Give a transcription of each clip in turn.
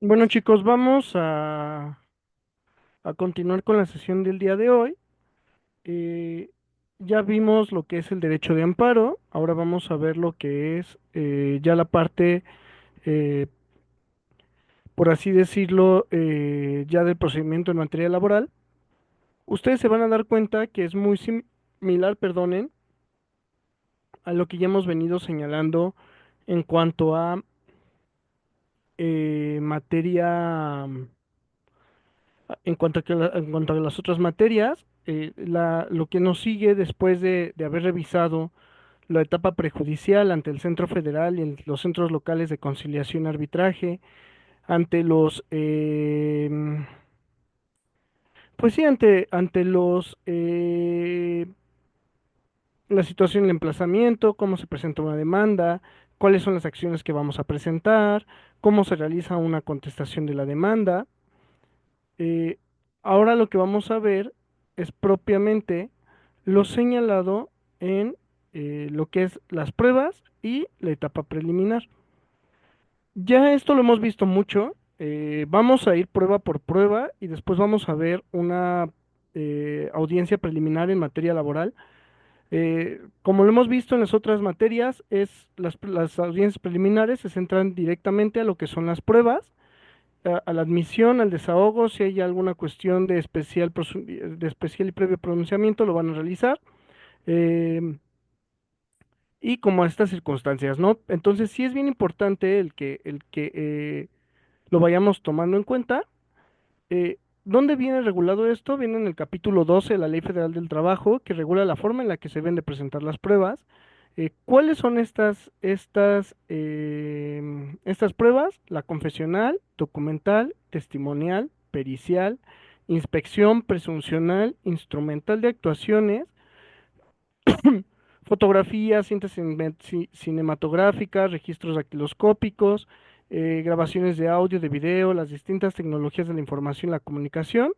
Bueno, chicos, vamos a continuar con la sesión del día de hoy. Eh, ya vimos lo que es el derecho de amparo, ahora vamos a ver lo que es ya la parte, eh, por así decirlo, ya del procedimiento en materia laboral. Ustedes se van a dar cuenta que es muy similar, perdonen, a lo que ya hemos venido señalando en cuanto a materia. En cuanto a, en cuanto a las otras materias, lo que nos sigue después de haber revisado la etapa prejudicial ante el Centro Federal y los centros locales de conciliación y arbitraje, ante pues sí, ante la situación del emplazamiento, cómo se presenta una demanda, cuáles son las acciones que vamos a presentar, cómo se realiza una contestación de la demanda. Eh, Ahora lo que vamos a ver es propiamente lo señalado en lo que es las pruebas y la etapa preliminar. Ya esto lo hemos visto mucho. Vamos a ir prueba por prueba y después vamos a ver una audiencia preliminar en materia laboral. Como lo hemos visto en las otras materias, las audiencias preliminares se centran directamente a lo que son las pruebas, a la admisión, al desahogo. Si hay alguna cuestión de de especial y previo pronunciamiento, lo van a realizar. eh, y como a estas circunstancias, ¿no? Entonces sí es bien importante el que lo vayamos tomando en cuenta. ¿Dónde viene regulado esto? Viene en el capítulo 12 de la Ley Federal del Trabajo, que regula la forma en la que se deben de presentar las pruebas. ¿Cuáles son estas pruebas? La confesional, documental, testimonial, pericial, inspección, presuncional, instrumental de actuaciones, fotografías, cintas cinematográficas, registros dactiloscópicos, grabaciones de audio, de video, las distintas tecnologías de la información y la comunicación,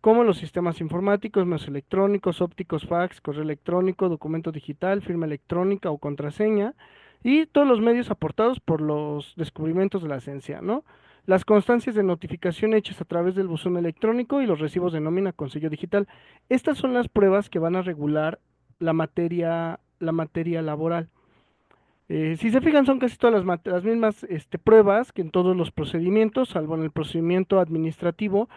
como los sistemas informáticos, medios electrónicos, ópticos, fax, correo electrónico, documento digital, firma electrónica o contraseña, y todos los medios aportados por los descubrimientos de la ciencia, ¿no? Las constancias de notificación hechas a través del buzón electrónico y los recibos de nómina con sello digital. Estas son las pruebas que van a regular la materia laboral. Si se fijan, son casi todas las mismas pruebas que en todos los procedimientos, salvo en el procedimiento administrativo,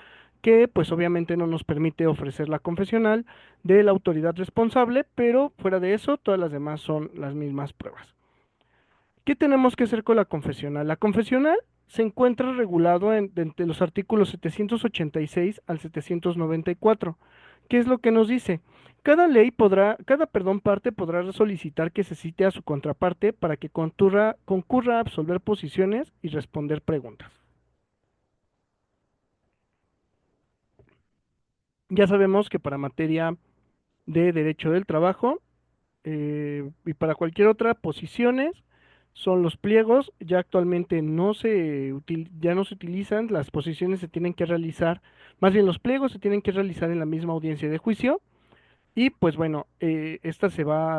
que pues obviamente no nos permite ofrecer la confesional de la autoridad responsable, pero fuera de eso, todas las demás son las mismas pruebas. ¿Qué tenemos que hacer con la confesional? La confesional se encuentra regulado entre los artículos 786 al 794. ¿Qué es lo que nos dice? Cada parte podrá solicitar que se cite a su contraparte para que concurra a absolver posiciones y responder preguntas. Ya sabemos que para materia de derecho del trabajo, y para cualquier otra, posiciones son los pliegos. Ya actualmente ya no se utilizan, las posiciones se tienen que realizar, más bien los pliegos se tienen que realizar en la misma audiencia de juicio. Y pues bueno,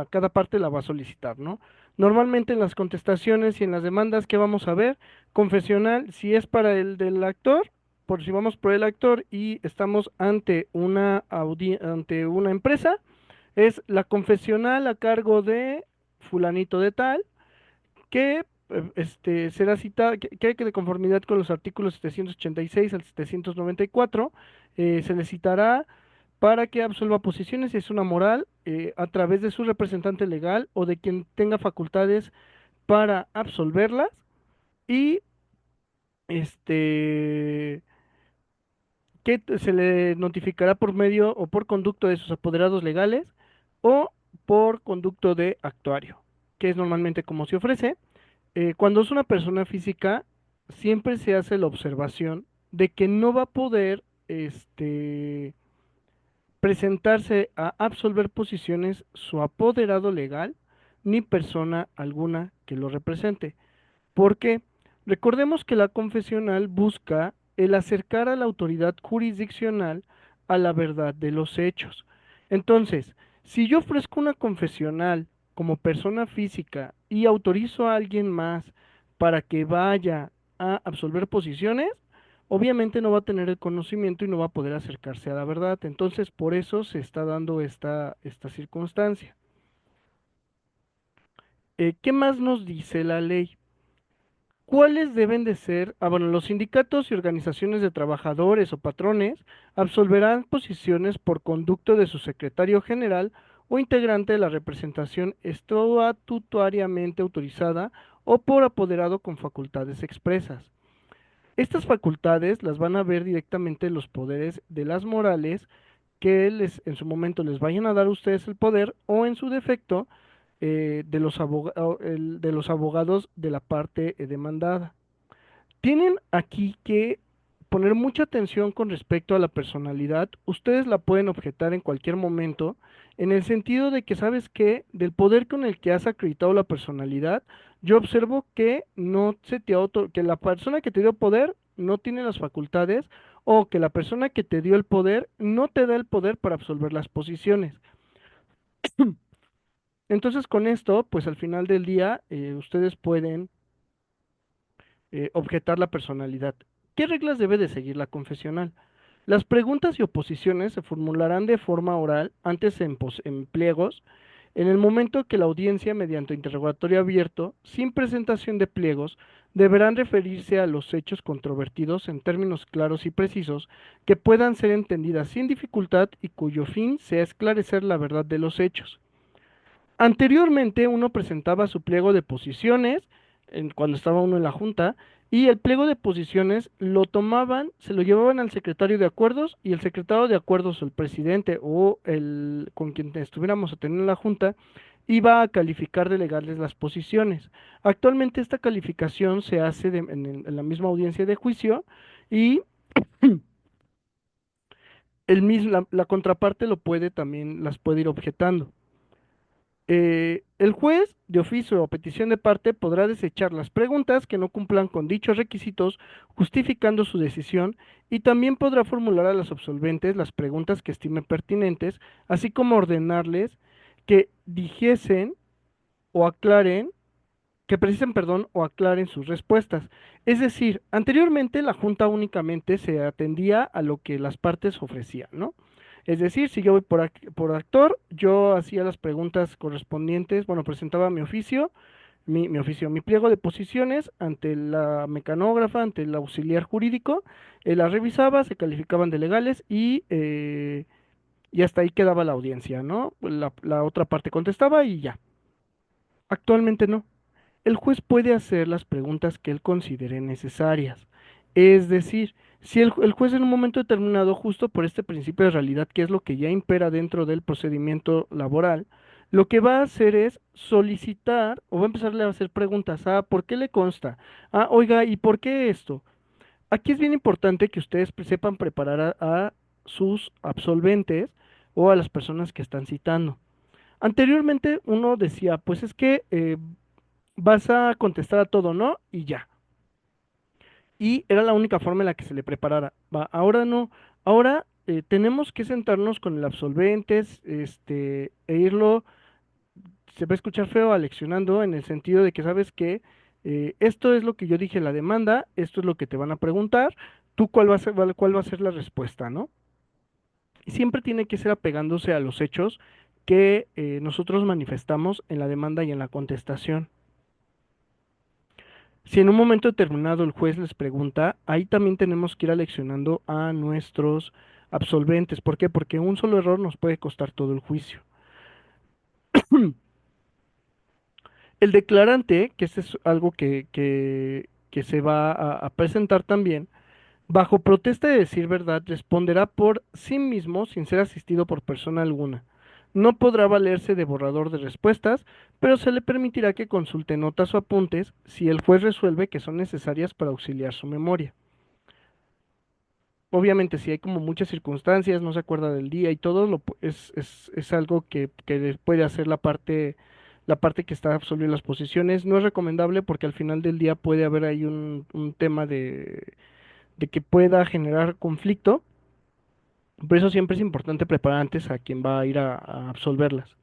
cada parte la va a solicitar, ¿no? Normalmente en las contestaciones y en las demandas, ¿qué vamos a ver? Confesional, si es para el del actor, por si vamos por el actor y estamos ante ante una empresa, es la confesional a cargo de fulanito de tal, que será citada, que de conformidad con los artículos 786 al 794, se le citará para que absolva posiciones, si es una moral, a través de su representante legal o de quien tenga facultades para absolverlas, y este se le notificará por medio o por conducto de sus apoderados legales o por conducto de actuario, que es normalmente como se ofrece. Cuando es una persona física, siempre se hace la observación de que no va a poder presentarse a absolver posiciones su apoderado legal ni persona alguna que lo represente. ¿Por qué? Recordemos que la confesional busca el acercar a la autoridad jurisdiccional a la verdad de los hechos. Entonces, si yo ofrezco una confesional como persona física y autorizo a alguien más para que vaya a absolver posiciones, obviamente no va a tener el conocimiento y no va a poder acercarse a la verdad. Entonces, por eso se está dando esta circunstancia. ¿Qué más nos dice la ley? ¿Cuáles deben de ser? Bueno, los sindicatos y organizaciones de trabajadores o patrones absolverán posiciones por conducto de su secretario general o integrante de la representación estatutariamente autorizada o por apoderado con facultades expresas. Estas facultades las van a ver directamente los poderes de las morales que en su momento les vayan a dar a ustedes el poder o en su defecto de los abogados de la parte demandada. Tienen aquí que poner mucha atención con respecto a la personalidad. Ustedes la pueden objetar en cualquier momento, en el sentido de que, ¿sabes qué? Del poder con el que has acreditado la personalidad, yo observo que no se te que la persona que te dio poder no tiene las facultades o que la persona que te dio el poder no te da el poder para absolver las posiciones. Entonces, con esto, pues al final del día, ustedes pueden objetar la personalidad. ¿Qué reglas debe de seguir la confesional? Las preguntas y oposiciones se formularán de forma oral, antes en pliegos, en el momento que la audiencia, mediante interrogatorio abierto, sin presentación de pliegos, deberán referirse a los hechos controvertidos en términos claros y precisos que puedan ser entendidas sin dificultad y cuyo fin sea esclarecer la verdad de los hechos. Anteriormente uno presentaba su pliego de posiciones cuando estaba uno en la junta y el pliego de posiciones lo tomaban, se lo llevaban al secretario de acuerdos y el secretario de acuerdos o el presidente o el con quien estuviéramos a tener la junta iba a calificar de legales las posiciones. Actualmente esta calificación se hace en la misma audiencia de juicio y la contraparte lo puede también las puede ir objetando. El juez, de oficio o a petición de parte, podrá desechar las preguntas que no cumplan con dichos requisitos, justificando su decisión, y también podrá formular a los absolventes las preguntas que estime pertinentes, así como ordenarles que dijesen o aclaren, que precisen, perdón, o aclaren sus respuestas. Es decir, anteriormente la Junta únicamente se atendía a lo que las partes ofrecían, ¿no? Es decir, si yo voy por actor, yo hacía las preguntas correspondientes, bueno, presentaba mi pliego de posiciones ante la mecanógrafa, ante el auxiliar jurídico, las revisaba, se calificaban de legales y hasta ahí quedaba la audiencia, ¿no? La otra parte contestaba y ya. Actualmente no. El juez puede hacer las preguntas que él considere necesarias. Es decir, si el juez en un momento determinado, justo por este principio de realidad, que es lo que ya impera dentro del procedimiento laboral, lo que va a hacer es solicitar o va a empezarle a hacer preguntas. Ah, ¿por qué le consta? Ah, oiga, ¿y por qué esto? Aquí es bien importante que ustedes sepan preparar a sus absolventes o a las personas que están citando. Anteriormente uno decía, pues es que vas a contestar a todo, ¿no? Y ya. Y era la única forma en la que se le preparara. Va, ahora no. Ahora tenemos que sentarnos con el absolvente, e irlo, se va a escuchar feo, aleccionando en el sentido de que sabes que esto es lo que yo dije en la demanda, esto es lo que te van a preguntar, tú cuál va a ser la respuesta, ¿no? Y siempre tiene que ser apegándose a los hechos que nosotros manifestamos en la demanda y en la contestación. Si en un momento determinado el juez les pregunta, ahí también tenemos que ir aleccionando a nuestros absolventes. ¿Por qué? Porque un solo error nos puede costar todo el juicio. El declarante, que este es algo que se va a presentar también, bajo protesta de decir verdad, responderá por sí mismo sin ser asistido por persona alguna. No podrá valerse de borrador de respuestas, pero se le permitirá que consulte notas o apuntes si el juez resuelve que son necesarias para auxiliar su memoria. Obviamente, si hay como muchas circunstancias, no se acuerda del día y todo, es algo que puede hacer la parte que está absolviendo las posiciones. No es recomendable porque al final del día puede haber ahí un tema de que pueda generar conflicto. Por eso siempre es importante preparar antes a quien va a ir a absolverlas.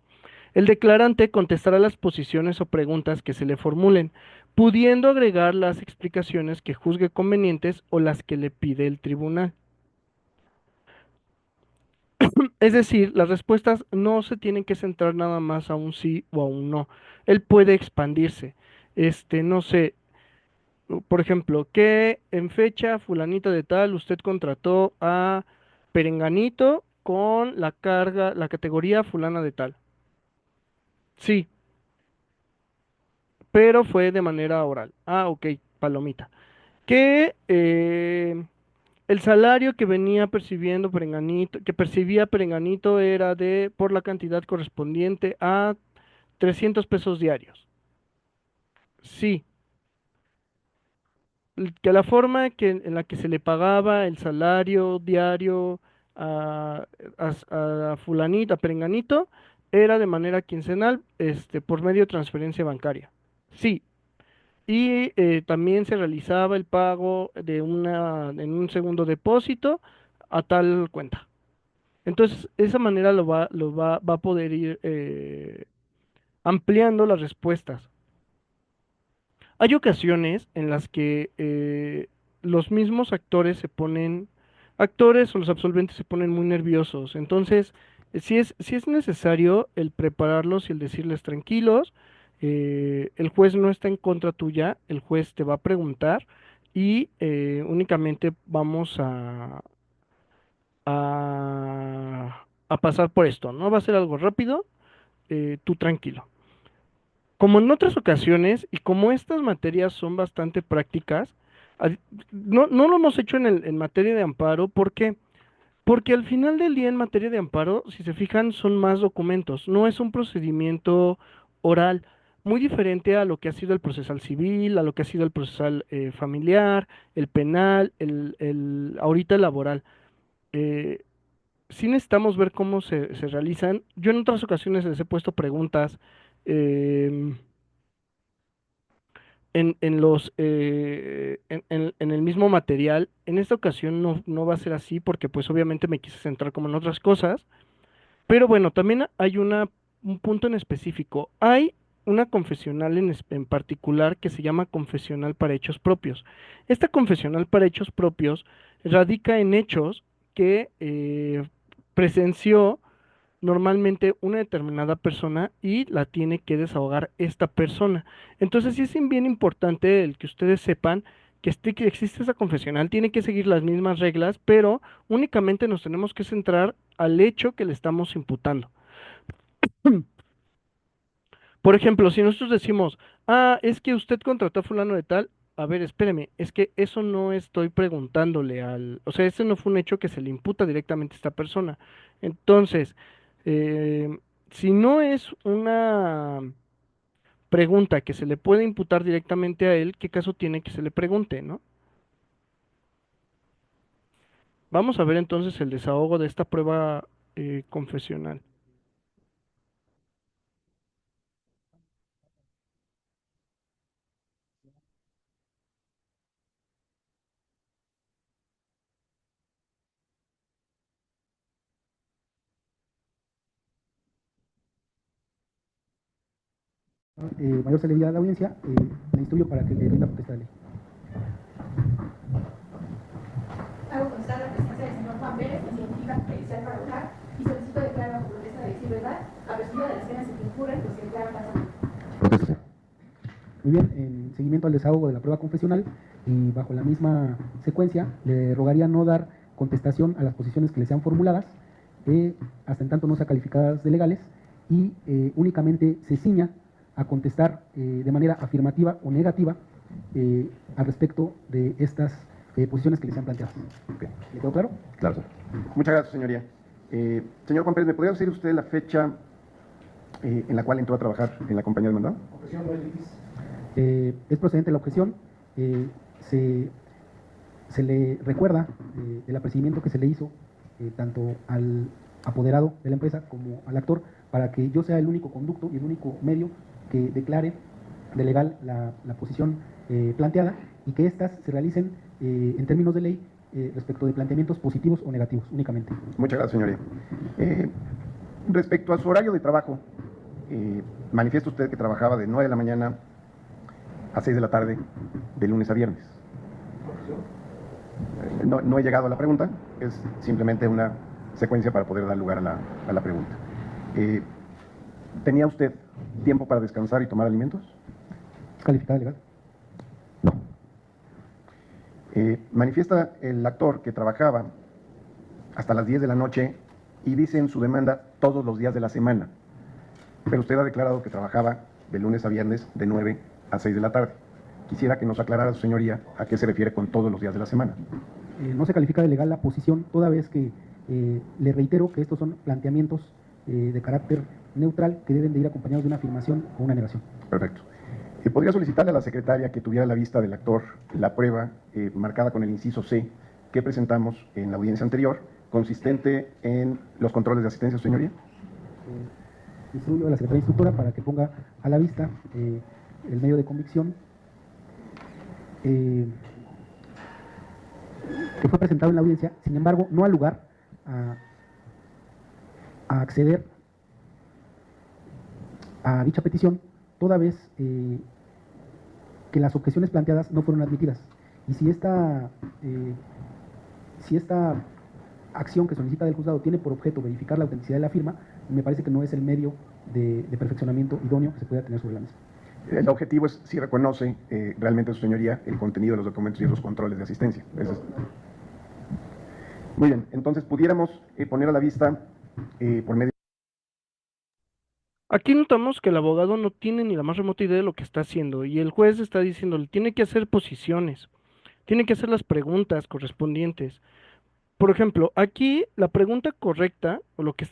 El declarante contestará las posiciones o preguntas que se le formulen, pudiendo agregar las explicaciones que juzgue convenientes o las que le pide el tribunal. Es decir, las respuestas no se tienen que centrar nada más a un sí o a un no. Él puede expandirse. No sé, por ejemplo, que en fecha fulanita de tal usted contrató a Perenganito con la carga, la categoría fulana de tal. Sí, pero fue de manera oral. Ah, ok, palomita. Que el salario que venía percibiendo Perenganito, que percibía Perenganito era de por la cantidad correspondiente a 300 pesos diarios. Sí, que la forma en la que se le pagaba el salario diario a, a fulanito, a Perenganito, era de manera quincenal, por medio de transferencia bancaria. Sí, y también se realizaba el pago en un segundo depósito a tal cuenta. Entonces, de esa manera va a poder ir ampliando las respuestas. Hay ocasiones en las que los mismos actores o los absolventes se ponen muy nerviosos. Entonces, si es necesario el prepararlos y el decirles tranquilos, el juez no está en contra tuya, el juez te va a preguntar y únicamente vamos a pasar por esto, ¿no? Va a ser algo rápido, tú tranquilo. Como en otras ocasiones, y como estas materias son bastante prácticas, ad- no lo hemos hecho en materia de amparo, ¿por qué? Porque al final del día en materia de amparo, si se fijan, son más documentos, no es un procedimiento oral, muy diferente a lo que ha sido el procesal civil, a lo que ha sido el procesal familiar, el penal, ahorita el laboral. Eh, sí necesitamos ver cómo se realizan. Yo en otras ocasiones les he puesto preguntas. em, en el mismo material. En esta ocasión no va a ser así porque pues obviamente me quise centrar como en otras cosas. Pero bueno, también hay un punto en específico. Hay una confesional en particular que se llama confesional para hechos propios. Esta confesional para hechos propios radica en hechos que presenció normalmente una determinada persona y la tiene que desahogar esta persona. Entonces sí es bien importante el que ustedes sepan que existe esa confesional, tiene que seguir las mismas reglas, pero únicamente nos tenemos que centrar al hecho que le estamos imputando. Por ejemplo, si nosotros decimos, ah, es que usted contrató a fulano de tal, a ver, espéreme, es que eso no estoy preguntándole o sea, ese no fue un hecho que se le imputa directamente a esta persona. Entonces, eh, si no es una pregunta que se le puede imputar directamente a él, ¿qué caso tiene que se le pregunte, no? Vamos a ver entonces el desahogo de esta prueba confesional. Mayor celeridad de la audiencia, le instruyo para que le rinda potestad de ley. Hago constar la presencia del señor Juan Pérez, científica pericial para hablar, y solicito declarar bajo protesta de decir verdad, apercibido de las penas en que incurren los que declaran pasando. Protesta, señor. Muy bien, en seguimiento al desahogo de la prueba confesional y bajo la misma secuencia, le rogaría no dar contestación a las posiciones que le sean formuladas, hasta en tanto no sean calificadas de legales, y únicamente se ciña a contestar de manera afirmativa o negativa al respecto de estas posiciones que le sean planteadas. Okay. ¿Le quedó claro? Claro, señor. Muchas gracias, señoría. Señor Juan Pérez, ¿me podría decir usted la fecha en la cual entró a trabajar en la compañía de mandado? Objeción no es litis. Es procedente la objeción. Se le recuerda el apercibimiento que se le hizo tanto al apoderado de la empresa como al actor para que yo sea el único conducto y el único medio que declare de legal la posición planteada y que éstas se realicen en términos de ley respecto de planteamientos positivos o negativos únicamente. Muchas gracias, señoría. Respecto a su horario de trabajo, manifiesta usted que trabajaba de 9 de la mañana a 6 de la tarde, de lunes a viernes. No he llegado a la pregunta, es simplemente una secuencia para poder dar lugar a la pregunta. ¿Tenía usted tiempo para descansar y tomar alimentos? ¿Es calificada legal? No. Manifiesta el actor que trabajaba hasta las 10 de la noche y dice en su demanda todos los días de la semana, pero usted ha declarado que trabajaba de lunes a viernes de 9 a 6 de la tarde. Quisiera que nos aclarara, su señoría, a qué se refiere con todos los días de la semana. No se califica de legal la posición, toda vez que le reitero que estos son planteamientos de carácter neutral que deben de ir acompañados de una afirmación o una negación. Perfecto. ¿Podría solicitarle a la secretaria que tuviera a la vista del actor la prueba marcada con el inciso C que presentamos en la audiencia anterior, consistente en los controles de asistencia, su señoría? Instruyo a la secretaria instructora para que ponga a la vista el medio de convicción que fue presentado en la audiencia, sin embargo, no ha lugar a acceder a dicha petición, toda vez que las objeciones planteadas no fueron admitidas. Y si esta acción que solicita del juzgado tiene por objeto verificar la autenticidad de la firma, me parece que no es el medio de perfeccionamiento idóneo que se pueda tener sobre la mesa. El objetivo es si reconoce realmente, su señoría, el contenido de los documentos y los controles de asistencia. Muy bien, entonces pudiéramos poner a la vista por medio... Aquí notamos que el abogado no tiene ni la más remota idea de lo que está haciendo y el juez está diciéndole, tiene que hacer posiciones, tiene que hacer las preguntas correspondientes. Por ejemplo, aquí la pregunta correcta o lo que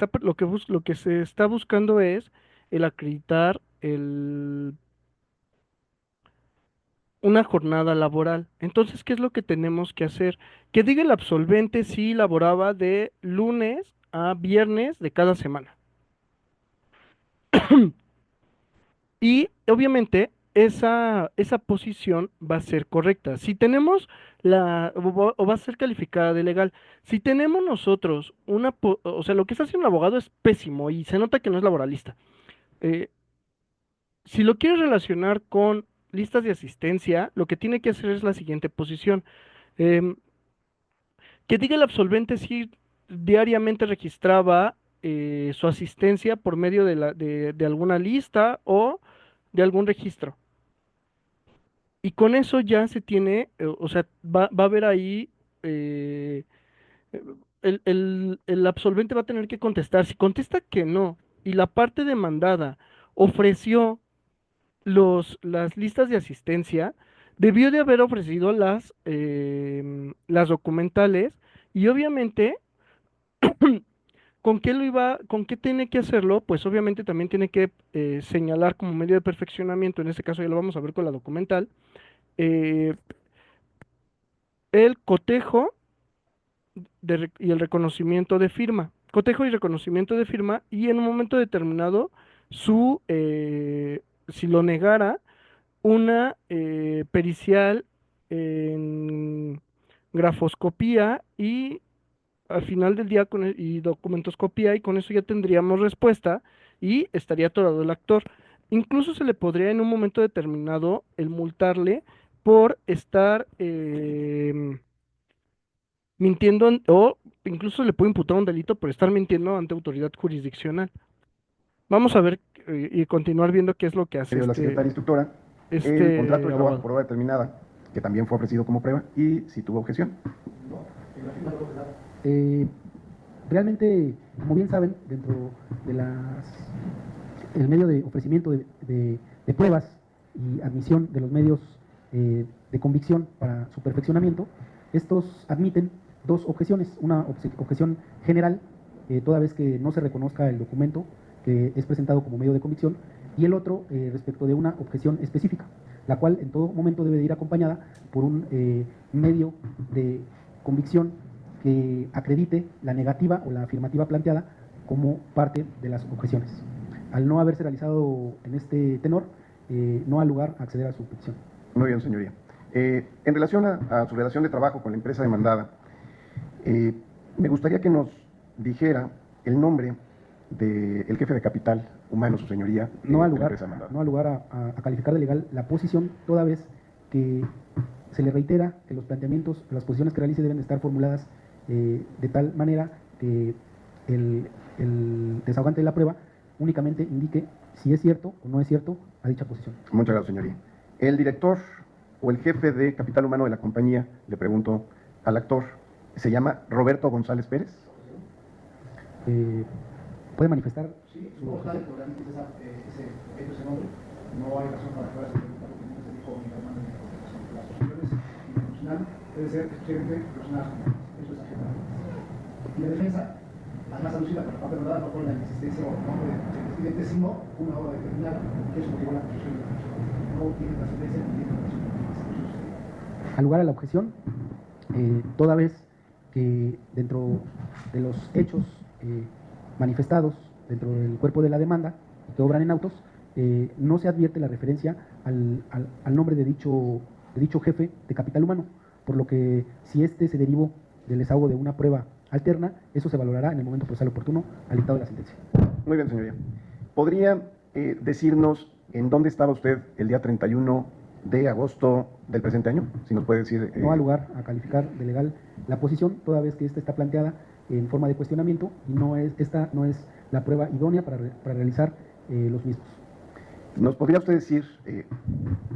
se está buscando es el acreditar una jornada laboral. Entonces, ¿qué es lo que tenemos que hacer? Que diga el absolvente si laboraba de lunes a viernes de cada semana. Y obviamente esa posición va a ser correcta. Si tenemos o va a ser calificada de legal. Si tenemos nosotros o sea, lo que está haciendo el abogado es pésimo y se nota que no es laboralista. Eh, si lo quieres relacionar con listas de asistencia, lo que tiene que hacer es la siguiente posición. Em, que diga el absolvente si diariamente registraba su asistencia por medio de alguna lista o de algún registro. Y con eso ya se tiene, o sea, va a haber ahí, eh, el absolvente va a tener que contestar. Si contesta que no, y la parte demandada ofreció las listas de asistencia, debió de haber ofrecido las documentales, y obviamente, con qué tiene que hacerlo? Pues obviamente también tiene que señalar como medio de perfeccionamiento, en este caso ya lo vamos a ver con la documental, eh, el cotejo y el reconocimiento de firma. Cotejo y reconocimiento de firma, y en un momento determinado, si lo negara, una pericial en grafoscopía y al final del día y documentoscopía, y con eso ya tendríamos respuesta y estaría atorado el actor. Incluso se le podría en un momento determinado el multarle por estar mintiendo, o incluso le puede imputar un delito por estar mintiendo ante autoridad jurisdiccional. Vamos a ver y continuar viendo qué es lo que hace La secretaria instructora, el contrato de trabajo abogado. por hora determinada, que también fue ofrecido como prueba, y si tuvo objeción. Realmente, como bien saben, dentro de el medio de ofrecimiento de pruebas y admisión de los medios de convicción para su perfeccionamiento, estos admiten dos objeciones: una objeción general, toda vez que no se reconozca el documento que es presentado como medio de convicción, y el otro respecto de una objeción específica, la cual en todo momento debe de ir acompañada por un medio de convicción que acredite la negativa o la afirmativa planteada como parte de las objeciones. Al no haberse realizado en este tenor, no ha lugar a acceder a su petición. Muy bien, señoría. En relación a su relación de trabajo con la empresa demandada, me gustaría que nos dijera el nombre del jefe de capital humano, su señoría, No de ha la lugar, empresa demandada. no ha lugar a calificar de legal la posición, toda vez que se le reitera que los planteamientos, las posiciones que realice deben estar formuladas de tal manera que el desahogante de la prueba únicamente indique si es cierto o no es cierto a dicha posición. Muchas gracias, señoría. El director o el jefe de capital humano de la compañía, le pregunto al actor, ¿se llama Roberto González Pérez? ¿Puede manifestar? Sí, como tal, realmente ese nombre, no hay razón para que ahora se pregunta porque nunca se dijo únicamente las posiciones institucional debe ser exclusivamente relacionadas con eso es ajeno. Y la defensa, además alucida por la parte verdad, no por la insistencia o nombre del presidente, sino una obra determinada, que es motivó la construcción de la persona. No tiene trascendencia ni tiene relación con lo que sucede. Al lugar a la objeción, toda vez que dentro de los hechos manifestados dentro del cuerpo de la demanda que obran en autos, no se advierte la referencia al nombre de dicho jefe de capital humano, por lo que si este se derivó del desahogo de una prueba alterna, eso se valorará en el momento procesal oportuno al dictado de la sentencia. Muy bien, señoría. ¿Podría decirnos en dónde estaba usted el día 31 de agosto del presente año? Si nos puede decir... No ha lugar a calificar de legal la posición, toda vez que esta está planteada en forma de cuestionamiento y esta no es la prueba idónea para realizar los mismos. ¿Nos podría usted decir,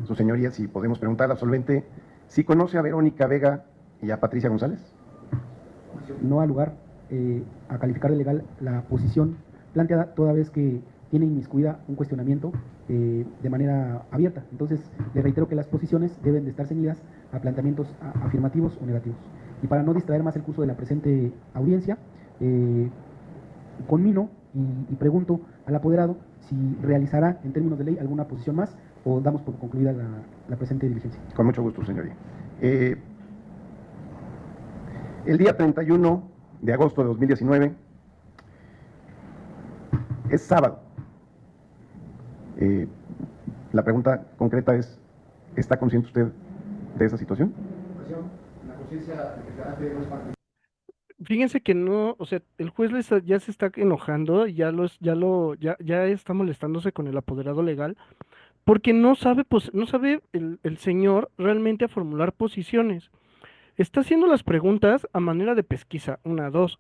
su señoría, si podemos preguntar al absolvente, si conoce a Verónica Vega y a Patricia González? No ha lugar a calificar de legal la posición planteada, toda vez que tiene inmiscuida un cuestionamiento de manera abierta. Entonces, le reitero que las posiciones deben de estar ceñidas a planteamientos afirmativos o negativos. Y para no distraer más el curso de la presente audiencia, conmino y pregunto al apoderado si realizará en términos de ley alguna posición más o damos por concluida la presente diligencia. Con mucho gusto, señoría. El día 31 de agosto de 2019 es sábado. La pregunta concreta es, ¿está consciente usted de esa situación? La conciencia de que el carácter no es parte. Fíjense que no, o sea, el juez ya se está enojando, ya está molestándose con el apoderado legal, porque no sabe, pues, no sabe el señor realmente a formular posiciones. Está haciendo las preguntas a manera de pesquisa, una, dos.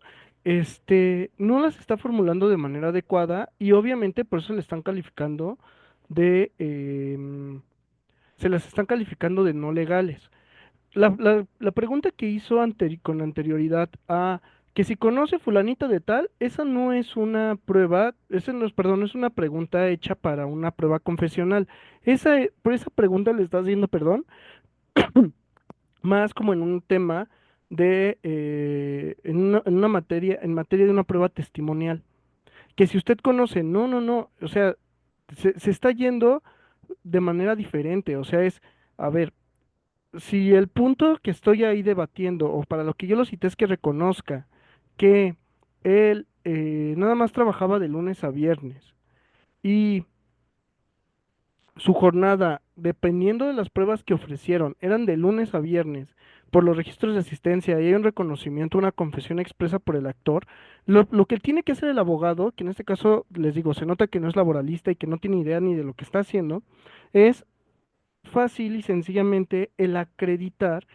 No las está formulando de manera adecuada y obviamente por eso le están calificando de, se las están calificando de no legales. La pregunta que hizo con anterioridad a que si conoce fulanita de tal, esa no es una prueba, esa no es, perdón, no es una pregunta hecha para una prueba confesional. Por esa pregunta le está haciendo, perdón, más como en un tema en una materia, en materia de una prueba testimonial. Que si usted conoce, no, no, no, o sea, se está yendo de manera diferente, o sea, a ver, si el punto que estoy ahí debatiendo, o para lo que yo lo cité es que reconozca que él nada más trabajaba de lunes a viernes y su jornada, dependiendo de las pruebas que ofrecieron, eran de lunes a viernes por los registros de asistencia y hay un reconocimiento, una confesión expresa por el actor, lo que tiene que hacer el abogado, que en este caso les digo, se nota que no es laboralista y que no tiene idea ni de lo que está haciendo, es fácil y sencillamente el acreditar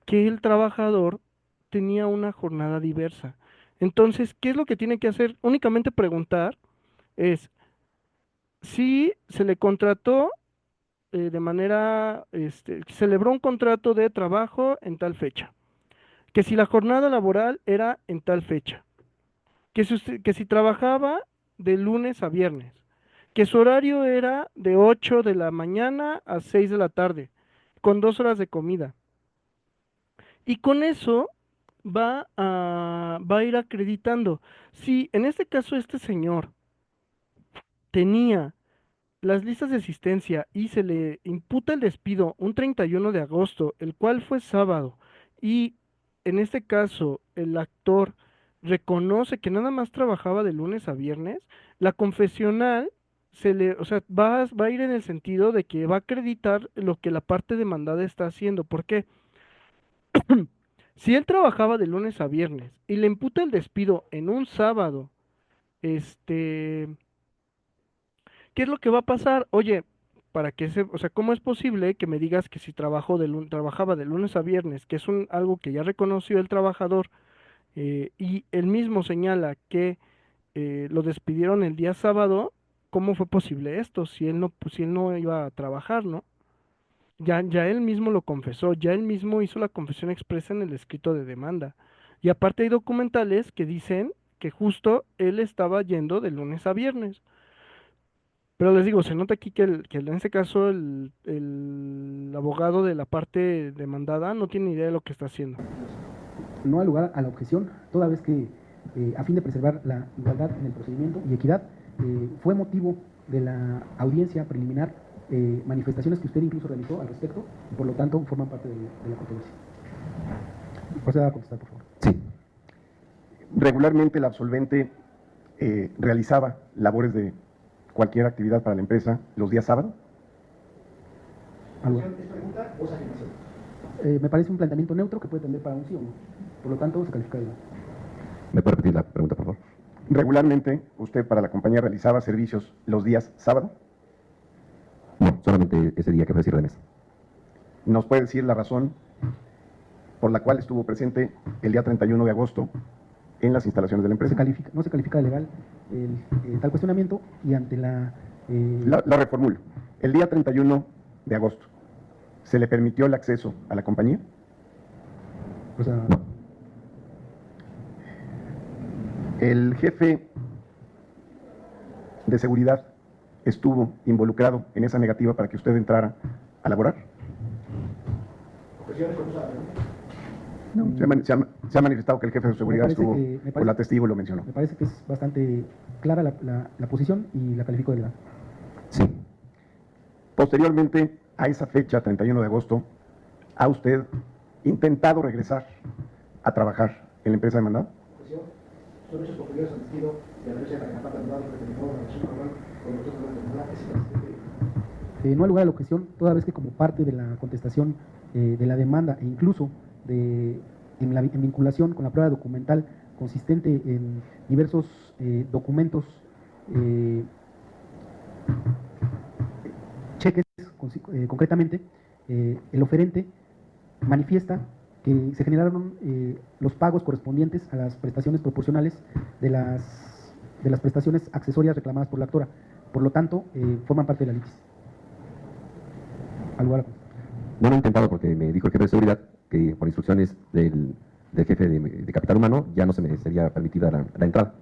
que el trabajador tenía una jornada diversa. Entonces, ¿qué es lo que tiene que hacer? Únicamente preguntar es si se le contrató de manera, celebró un contrato de trabajo en tal fecha, que si la jornada laboral era en tal fecha, que si trabajaba de lunes a viernes, que su horario era de 8 de la mañana a 6 de la tarde, con 2 horas de comida. Y con eso va a ir acreditando. Si en este caso este señor tenía las listas de asistencia y se le imputa el despido un 31 de agosto, el cual fue sábado, y en este caso el actor reconoce que nada más trabajaba de lunes a viernes, la confesional o sea, va a ir en el sentido de que va a acreditar lo que la parte demandada está haciendo. ¿Por qué? Si él trabajaba de lunes a viernes y le imputa el despido en un sábado, este, ¿qué es lo que va a pasar? Oye, o sea, ¿cómo es posible que me digas que si trabajaba de lunes a viernes, que es algo que ya reconoció el trabajador, y él mismo señala que lo despidieron el día sábado? ¿Cómo fue posible esto? Si él no iba a trabajar, ¿no? Ya él mismo lo confesó, ya él mismo hizo la confesión expresa en el escrito de demanda. Y aparte hay documentales que dicen que justo él estaba yendo de lunes a viernes. Pero les digo, se nota aquí que en este caso el abogado de la parte demandada no tiene idea de lo que está haciendo. No ha lugar a la objeción, toda vez que, a fin de preservar la igualdad en el procedimiento y equidad, fue motivo de la audiencia preliminar manifestaciones que usted incluso realizó al respecto, y por lo tanto forman parte de la controversia. Proceda a contestar, por favor. Sí. Regularmente el absolvente realizaba labores de cualquier actividad para la empresa los días sábados. ¿Algo? ¿Es pregunta o es afirmación? Me parece un planteamiento neutro que puede tender para un sí o no. Por lo tanto, se califica de no. ¿Me puede repetir la pregunta, por favor? Regularmente usted para la compañía realizaba servicios los días sábado. No, solamente ese día que fue cierre de mes. ¿Nos puede decir la razón por la cual estuvo presente el día 31 de agosto en las instalaciones de la empresa? No se califica de legal tal cuestionamiento, y ante La reformulo. El día 31 de agosto, ¿se le permitió el acceso a la compañía? o sea, No. ¿El jefe de seguridad estuvo involucrado en esa negativa para que usted entrara a laborar? ¿Objeciones con la pregunta? no, Se ha manifestado que el jefe de seguridad parece estuvo, que- me por la parece- testigo lo mencionó. me parece que es bastante clara la posición y la califico de legal. Sí. Posteriormente a esa fecha, 31 de agosto, ¿ha usted intentado regresar a trabajar en la empresa demandada? Objeción. Son hechos posteriores al despido de la derecha de la parte demandada que terminó la relación laboral con los otros demandada. Es intrascendente. No hay lugar a la objeción, toda vez que como parte de la contestación de la demanda, e incluso en vinculación con la prueba documental consistente en diversos documentos, cheques concretamente, el oferente manifiesta que se generaron los pagos correspondientes a las prestaciones proporcionales de las prestaciones accesorias reclamadas por la actora. Por lo tanto, forman parte de la litis. ¿Algo a la- No lo he intentado porque me dijo el jefe de seguridad que por instrucciones del jefe de capital humano ya no se me sería permitida la entrada.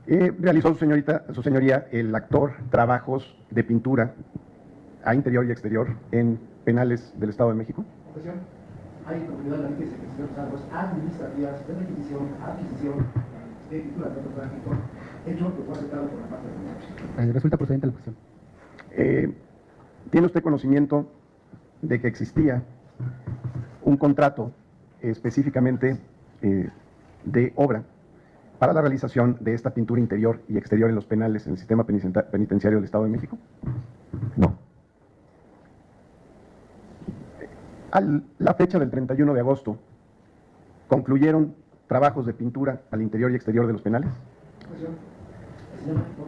¿Realizó su señoría, el actor trabajos de pintura a interior y exterior en penales del Estado de México? Objeción. Hay continuidad en la ley que se presentó cargos administrativas de requisición, adquisición, de pintura de otro tráfico, hecho que fue aceptado por la parte de la Resulta procedente la objeción. ¿Tiene usted conocimiento de que existía un contrato específicamente de obra para la realización de esta pintura interior y exterior en los penales en el sistema penitenciario del Estado de México? No. A la fecha del 31 de agosto, ¿concluyeron trabajos de pintura al interior y exterior de los penales? objeción. El señor México,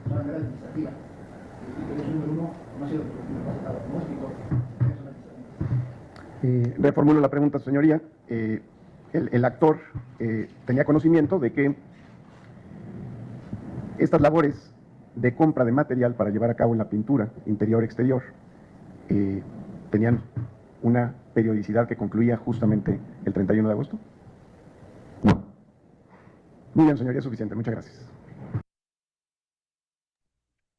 de manera administrativa, el derecho número 1 no ha sido aceptado. No explicó. Eso es administrativo. Reformulo la pregunta, señoría. El actor tenía conocimiento de que estas labores de compra de material para llevar a cabo la pintura interior-exterior tenían una periodicidad que concluía justamente el 31 de agosto. No. Muy bien, señoría, es suficiente. Muchas gracias.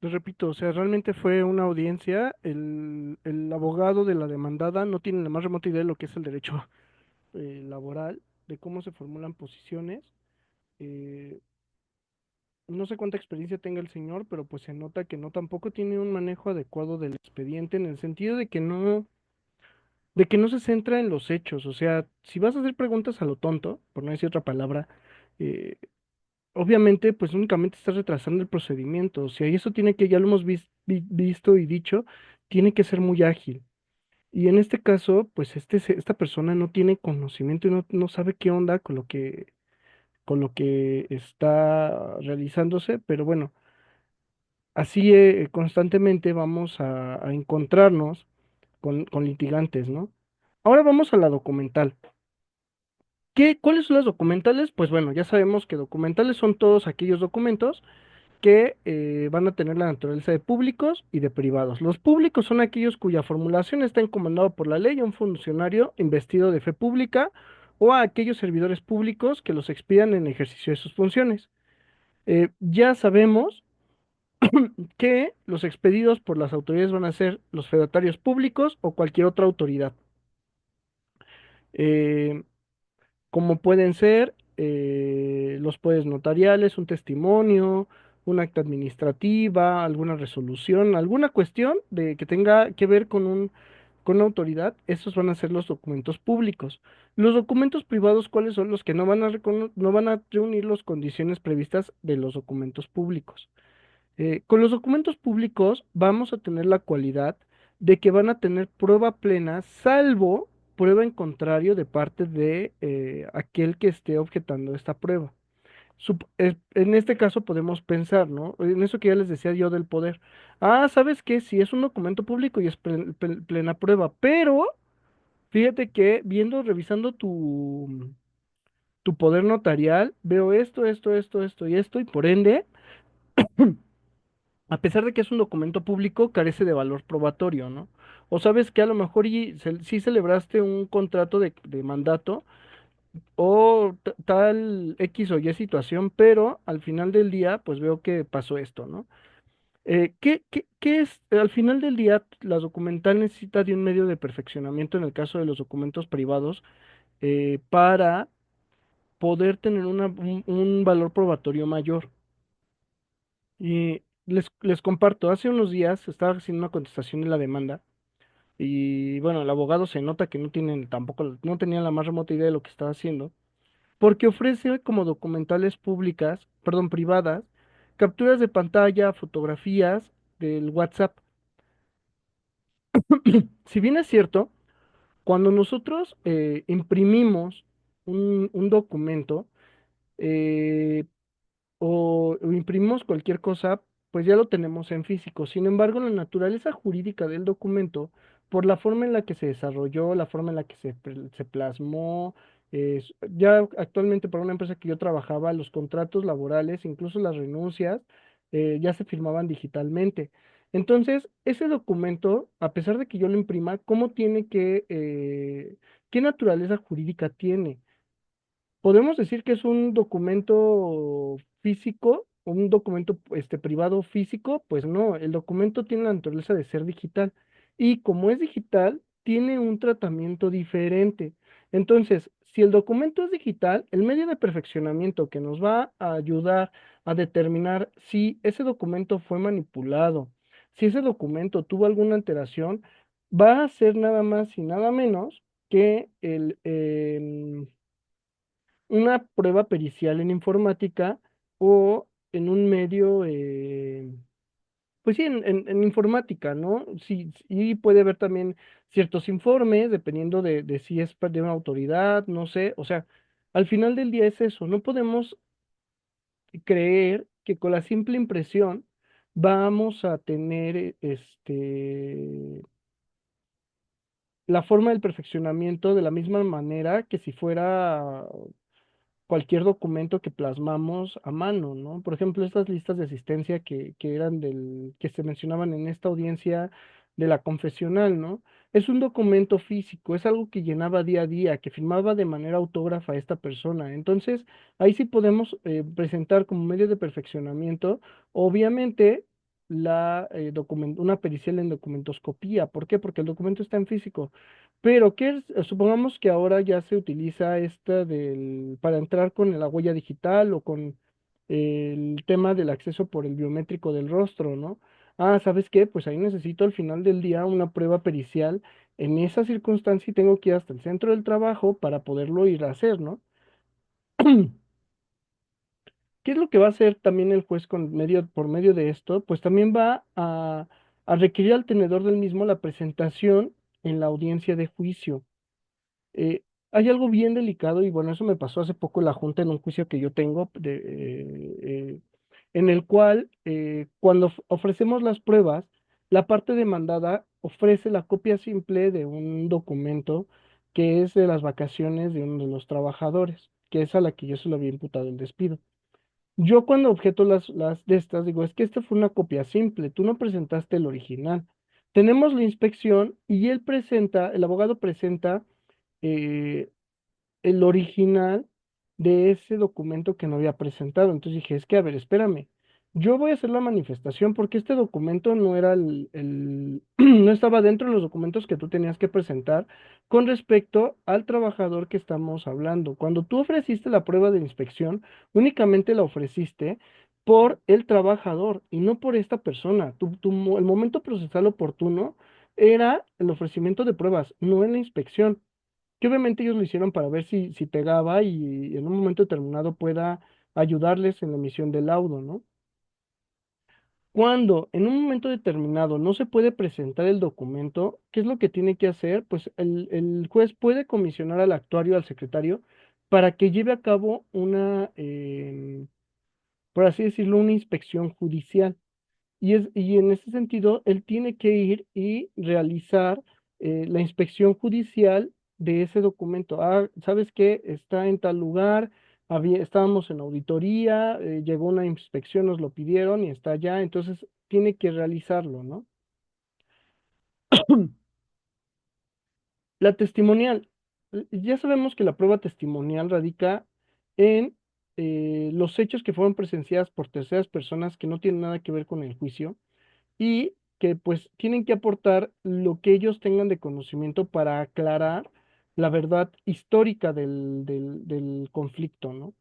Les repito, o sea, realmente fue una audiencia. El abogado de la demandada no tiene la más remota idea de lo que es el derecho laboral, de cómo se formulan posiciones. Eh, no sé cuánta experiencia tenga el señor, pero pues se nota que no tampoco tiene un manejo adecuado del expediente en el sentido de que no se centra en los hechos. O sea, si vas a hacer preguntas a lo tonto, por no decir otra palabra, eh, obviamente, pues únicamente estás retrasando el procedimiento. O sea, y eso tiene que, ya lo hemos visto y dicho, tiene que ser muy ágil. Y en este caso, pues esta persona no tiene conocimiento y no sabe qué onda con lo que está realizándose, pero bueno, así constantemente vamos a encontrarnos con litigantes, ¿no? Ahora vamos a la documental. ¿Cuáles son las documentales? Pues bueno, ya sabemos que documentales son todos aquellos documentos que van a tener la naturaleza de públicos y de privados. Los públicos son aquellos cuya formulación está encomendada por la ley a un funcionario investido de fe pública o a aquellos servidores públicos que los expidan en ejercicio de sus funciones. Ya sabemos que los expedidos por las autoridades van a ser los fedatarios públicos o cualquier otra autoridad. Eh, Como pueden ser los poderes notariales, un testimonio, un acta administrativa, alguna resolución, alguna cuestión que tenga que ver con una autoridad, esos van a ser los documentos públicos. Los documentos privados, ¿cuáles son los que no van a reunir las condiciones previstas de los documentos públicos? Con los documentos públicos vamos a tener la cualidad de que van a tener prueba plena, salvo prueba en contrario de parte de aquel que esté objetando esta prueba. En este caso podemos pensar, ¿no? En eso que ya les decía yo del poder. Ah, ¿sabes qué? Si es un documento público y es plena prueba, pero fíjate que revisando tu poder notarial, veo esto y esto, y por ende a pesar de que es un documento público, carece de valor probatorio, ¿no? O sabes que a lo mejor sí celebraste un contrato de mandato o tal X o Y situación, pero al final del día, pues veo que pasó esto, ¿no? ¿Qué es? Al final del día, la documental necesita de un medio de perfeccionamiento en el caso de los documentos privados para poder tener un valor probatorio mayor. Y les comparto, hace unos días estaba haciendo una contestación de la demanda y bueno, el abogado se nota que no tenía la más remota idea de lo que estaba haciendo, porque ofrece como documentales públicas, perdón, privadas, capturas de pantalla, fotografías del WhatsApp. Si bien es cierto, cuando nosotros imprimimos un documento, eh, o imprimimos cualquier cosa, pues ya lo tenemos en físico. Sin embargo, la naturaleza jurídica del documento, por la forma en la que se desarrolló, la forma en la que se plasmó, ya actualmente para una empresa que yo trabajaba, los contratos laborales, incluso las renuncias, ya se firmaban digitalmente. Entonces, ese documento, a pesar de que yo lo imprima, ¿qué naturaleza jurídica tiene? Podemos decir que es un documento físico, un documento privado físico, pues no, el documento tiene la naturaleza de ser digital y como es digital, tiene un tratamiento diferente. Entonces, si el documento es digital, el medio de perfeccionamiento que nos va a ayudar a determinar si ese documento fue manipulado, si ese documento tuvo alguna alteración, va a ser nada más y nada menos que una prueba pericial en informática o en un medio, pues sí, en informática, ¿no? Sí, y puede haber también ciertos informes, dependiendo de si es de una autoridad, no sé, o sea, al final del día es eso, no podemos creer que con la simple impresión vamos a tener la forma del perfeccionamiento de la misma manera que si fuera cualquier documento que plasmamos a mano, ¿no? Por ejemplo, estas listas de asistencia que eran que se mencionaban en esta audiencia de la confesional, ¿no? Es un documento físico, es algo que llenaba día a día, que firmaba de manera autógrafa esta persona. Entonces, ahí sí podemos presentar como medio de perfeccionamiento, obviamente, una pericial en documentoscopía. ¿Por qué? Porque el documento está en físico. Pero supongamos que ahora ya se utiliza para entrar con la huella digital o con el tema del acceso por el biométrico del rostro, ¿no? Ah, ¿sabes qué? Pues ahí necesito al final del día una prueba pericial en esa circunstancia y tengo que ir hasta el centro del trabajo para poderlo ir a hacer, ¿no? ¿Qué es lo que va a hacer también el juez por medio de esto? Pues también va a requerir al tenedor del mismo la presentación en la audiencia de juicio. hay algo bien delicado y bueno, eso me pasó hace poco en la Junta en un juicio que yo tengo en el cual cuando ofrecemos las pruebas, la parte demandada ofrece la copia simple de un documento que es de las vacaciones de uno de los trabajadores, que es a la que yo se lo había imputado el despido. Yo cuando objeto las de estas, digo, es que esta fue una copia simple, tú no presentaste el original. Tenemos la inspección y él presenta, el abogado presenta eh, el original de ese documento que no había presentado. Entonces dije, es que, a ver, espérame, yo voy a hacer la manifestación porque este documento no era no estaba dentro de los documentos que tú tenías que presentar con respecto al trabajador que estamos hablando. Cuando tú ofreciste la prueba de inspección, únicamente la ofreciste por el trabajador y no por esta persona. El momento procesal oportuno era el ofrecimiento de pruebas, no en la inspección que obviamente ellos lo hicieron para ver si pegaba y en un momento determinado pueda ayudarles en la emisión del laudo, ¿no? Cuando en un momento determinado no se puede presentar el documento, ¿qué es lo que tiene que hacer? Pues el juez puede comisionar al actuario, al secretario, para que lleve a cabo por así decirlo, una inspección judicial. Y en ese sentido, él tiene que ir y realizar la inspección judicial de ese documento. Ah, ¿sabes qué? Está en tal lugar, estábamos en auditoría, llegó una inspección, nos lo pidieron y está allá, entonces tiene que realizarlo, ¿no? La testimonial. Ya sabemos que la prueba testimonial radica en los hechos que fueron presenciados por terceras personas que no tienen nada que ver con el juicio y que pues tienen que aportar lo que ellos tengan de conocimiento para aclarar la verdad histórica del conflicto, ¿no?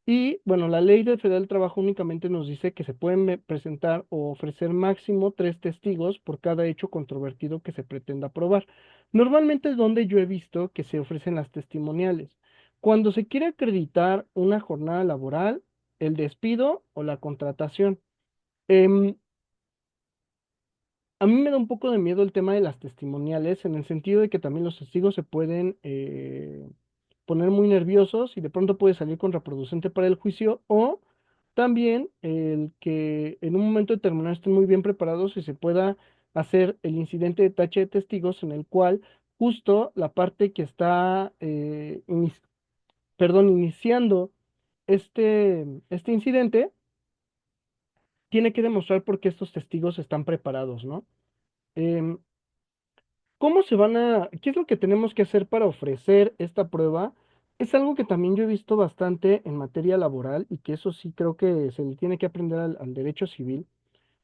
Y bueno, la ley de federal del trabajo únicamente nos dice que se pueden presentar o ofrecer máximo 3 testigos por cada hecho controvertido que se pretenda probar. Normalmente es donde yo he visto que se ofrecen las testimoniales. Cuando se quiere acreditar una jornada laboral, el despido o la contratación. Em, a mí me da un poco de miedo el tema de las testimoniales, en el sentido de que también los testigos se pueden poner muy nerviosos y de pronto puede salir contraproducente para el juicio, o también el que en un momento determinado estén muy bien preparados y se pueda hacer el incidente de tache de testigos en el cual justo la parte que está iniciando este incidente tiene que demostrar por qué estos testigos están preparados, ¿no? Em, ¿Cómo qué es lo que tenemos que hacer para ofrecer esta prueba? Es algo que también yo he visto bastante en materia laboral y que eso sí creo que se le tiene que aprender al derecho civil,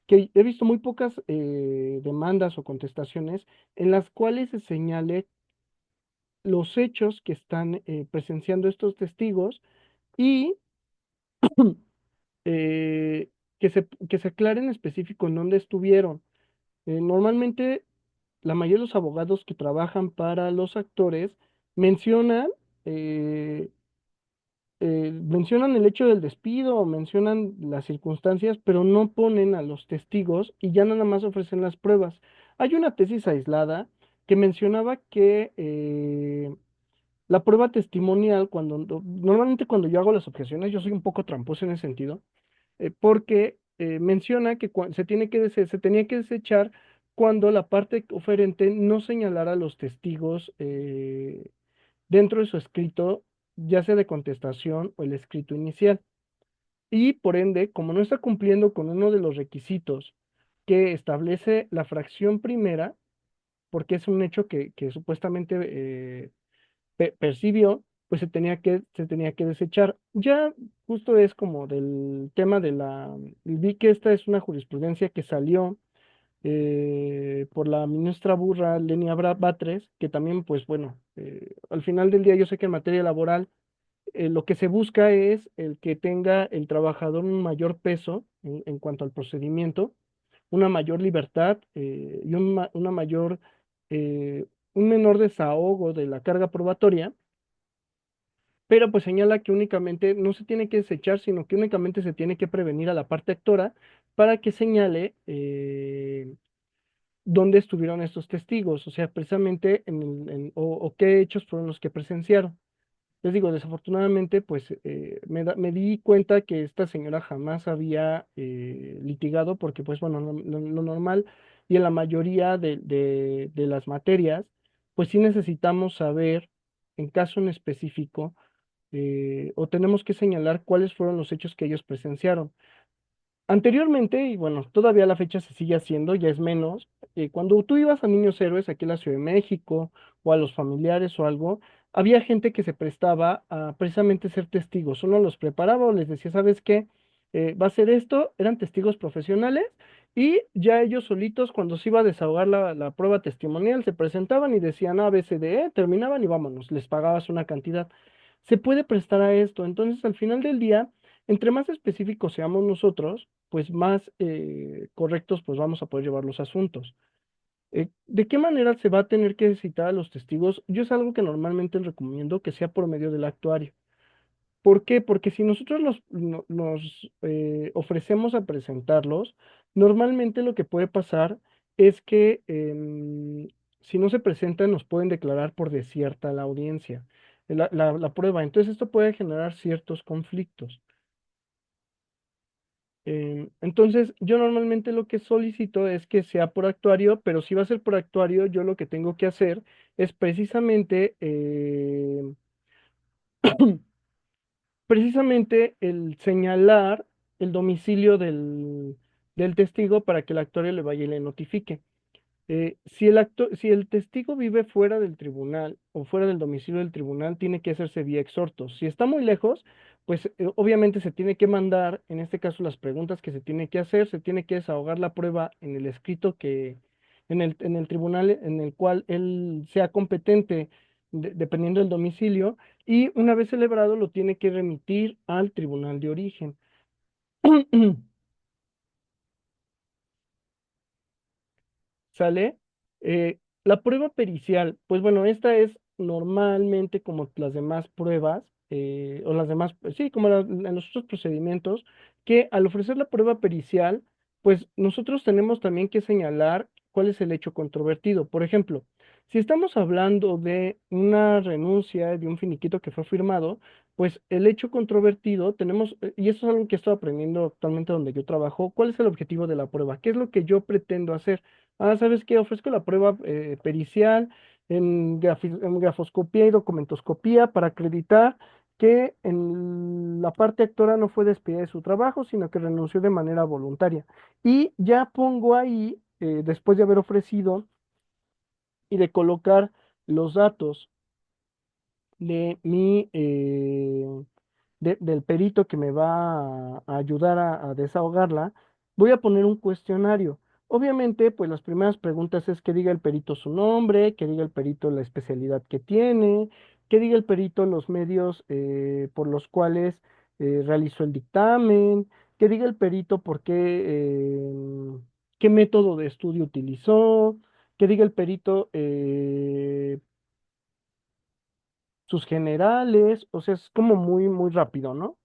que he visto muy pocas demandas o contestaciones en las cuales se señale los hechos que están presenciando estos testigos y eh, que se aclare en específico en dónde estuvieron. Normalmente la mayoría de los abogados que trabajan para los actores mencionan, eh, mencionan el hecho del despido o mencionan las circunstancias, pero no ponen a los testigos y ya nada más ofrecen las pruebas. Hay una tesis aislada que mencionaba que la prueba testimonial, normalmente cuando yo hago las objeciones, yo soy un poco tramposo en ese sentido, porque menciona que se tenía que desechar cuando la parte oferente no señalara a los testigos dentro de su escrito, ya sea de contestación o el escrito inicial. Y por ende, como no está cumpliendo con uno de los requisitos que establece la fracción primera, porque es un hecho que supuestamente percibió, pues se tenía que desechar. Ya justo es como del tema vi que esta es una jurisprudencia que salió por la ministra burra Lenia Batres, que también, pues bueno, al final del día yo sé que en materia laboral lo que se busca es el que tenga el trabajador un mayor peso en cuanto al procedimiento, una mayor libertad y una mayor, un menor desahogo de la carga probatoria, pero pues señala que únicamente no se tiene que desechar, sino que únicamente se tiene que prevenir a la parte actora para que señale dónde estuvieron estos testigos, o sea, precisamente o qué hechos fueron los que presenciaron. Les digo, desafortunadamente, pues me di cuenta que esta señora jamás había litigado, porque pues bueno, lo normal y en la mayoría de las materias, pues sí necesitamos saber, en caso en específico, o tenemos que señalar cuáles fueron los hechos que ellos presenciaron. Anteriormente, y bueno, todavía a la fecha se sigue haciendo, ya es menos, cuando tú ibas a Niños Héroes aquí en la Ciudad de México o a los familiares o algo, había gente que se prestaba a precisamente ser testigos. Uno los preparaba o les decía, ¿sabes qué? Va a ser esto, eran testigos profesionales y ya ellos solitos cuando se iba a desahogar la prueba testimonial se presentaban y decían A, B, C, D, E, terminaban y vámonos, les pagabas una cantidad. Se puede prestar a esto, entonces al final del día entre más específicos seamos nosotros, pues más correctos pues vamos a poder llevar los asuntos. ¿De qué manera se va a tener que citar a los testigos? Yo es algo que normalmente recomiendo que sea por medio del actuario. ¿Por qué? Porque si nosotros nos ofrecemos a presentarlos, normalmente lo que puede pasar es que si no se presentan nos pueden declarar por desierta la audiencia, la prueba. Entonces esto puede generar ciertos conflictos. Entonces, yo normalmente lo que solicito es que sea por actuario, pero si va a ser por actuario, yo lo que tengo que hacer es precisamente el señalar el domicilio del testigo para que el actuario le vaya y le notifique. Si el testigo vive fuera del tribunal o fuera del domicilio del tribunal, tiene que hacerse vía exhortos. Si está muy lejos, pues obviamente se tiene que mandar, en este caso, las preguntas que se tiene que hacer, se tiene que desahogar la prueba en el escrito en el tribunal en el cual él sea competente, dependiendo del domicilio, y una vez celebrado lo tiene que remitir al tribunal de origen. ¿Sale? La prueba pericial, pues bueno, esta es normalmente como las demás pruebas, o las demás, pues sí, como en los otros procedimientos, que al ofrecer la prueba pericial, pues nosotros tenemos también que señalar cuál es el hecho controvertido. Por ejemplo, si estamos hablando de una renuncia, de un finiquito que fue firmado, pues el hecho controvertido tenemos, y eso es algo que estoy aprendiendo actualmente donde yo trabajo, ¿cuál es el objetivo de la prueba? ¿Qué es lo que yo pretendo hacer? Ah, ¿sabes qué? Ofrezco la prueba pericial en grafoscopía y documentoscopía para acreditar que en la parte actora no fue despedida de su trabajo, sino que renunció de manera voluntaria. Y ya pongo ahí, después de haber ofrecido y de colocar los datos de del perito que me va a ayudar a desahogarla, voy a poner un cuestionario. Obviamente, pues las primeras preguntas es que diga el perito su nombre, que diga el perito la especialidad que tiene, que diga el perito los medios por los cuales realizó el dictamen, que diga el perito por qué método de estudio utilizó, que diga el perito sus generales, o sea, es como muy, muy rápido, ¿no?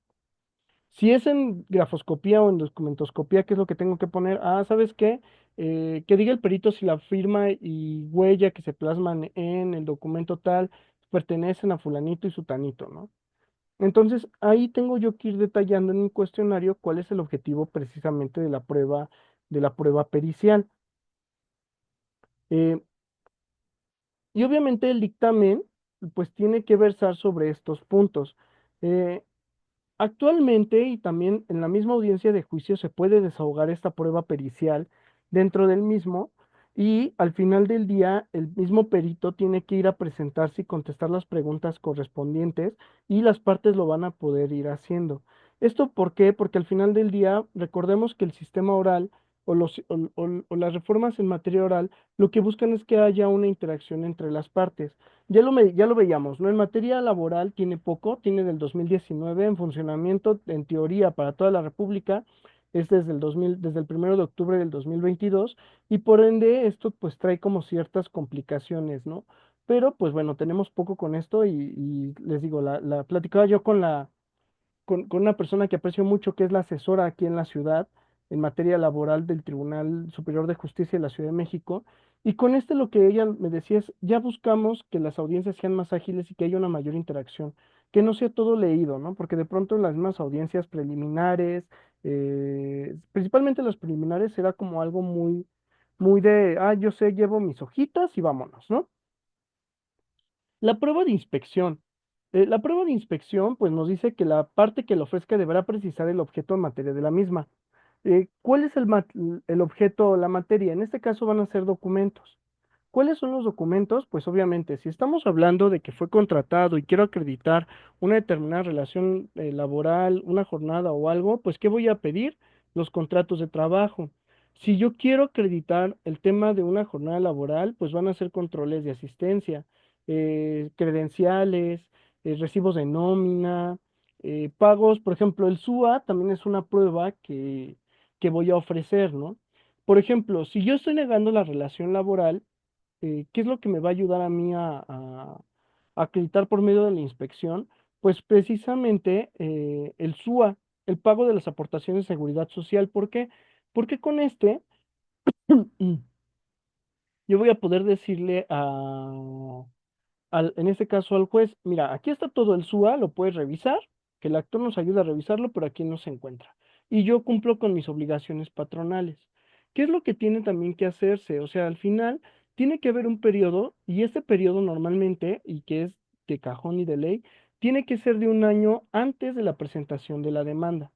Si es en grafoscopía o en documentoscopía, ¿qué es lo que tengo que poner? Ah, ¿sabes qué? Que diga el perito si la firma y huella que se plasman en el documento tal pertenecen a fulanito y sutanito, ¿no? Entonces, ahí tengo yo que ir detallando en un cuestionario cuál es el objetivo precisamente de la prueba pericial. Eh, y obviamente el dictamen, pues tiene que versar sobre estos puntos. Eh, Actualmente y también en la misma audiencia de juicio se puede desahogar esta prueba pericial dentro del mismo y al final del día el mismo perito tiene que ir a presentarse y contestar las preguntas correspondientes y las partes lo van a poder ir haciendo. ¿Esto por qué? Porque al final del día recordemos que el sistema oral o las reformas en materia oral lo que buscan es que haya una interacción entre las partes. Ya lo veíamos, ¿no? En materia laboral tiene poco, tiene del 2019 en funcionamiento, en teoría, para toda la República, es desde el 2000, desde el 1 de octubre del 2022, y por ende esto pues trae como ciertas complicaciones, ¿no? Pero pues bueno, tenemos poco con esto y les digo, la platicaba yo con una persona que aprecio mucho, que es la asesora aquí en la ciudad, en materia laboral del Tribunal Superior de Justicia de la Ciudad de México. Y con este lo que ella me decía es, ya buscamos que las audiencias sean más ágiles y que haya una mayor interacción, que no sea todo leído, ¿no? Porque de pronto en las mismas audiencias preliminares, principalmente las preliminares, era como algo muy de, yo sé, llevo mis hojitas y vámonos, ¿no? La prueba de inspección. La prueba de inspección, pues nos dice que la parte que le ofrezca deberá precisar el objeto en materia de la misma. ¿Cuál es el objeto o la materia? En este caso van a ser documentos. ¿Cuáles son los documentos? Pues obviamente, si estamos hablando de que fue contratado y quiero acreditar una determinada relación laboral, una jornada o algo, pues ¿qué voy a pedir? Los contratos de trabajo. Si yo quiero acreditar el tema de una jornada laboral, pues van a ser controles de asistencia, credenciales, recibos de nómina, pagos. Por ejemplo, el SUA también es una prueba que voy a ofrecer, ¿no? Por ejemplo, si yo estoy negando la relación laboral, ¿qué es lo que me va a ayudar a mí a acreditar por medio de la inspección? Pues precisamente el SUA, el pago de las aportaciones de seguridad social. ¿Por qué? Porque con este yo voy a poder decirle en este caso al juez, mira, aquí está todo el SUA, lo puedes revisar, que el actor nos ayuda a revisarlo, pero aquí no se encuentra. Y yo cumplo con mis obligaciones patronales. ¿Qué es lo que tiene también que hacerse? O sea, al final tiene que haber un periodo, y este periodo normalmente, y que es de cajón y de ley, tiene que ser de un año antes de la presentación de la demanda.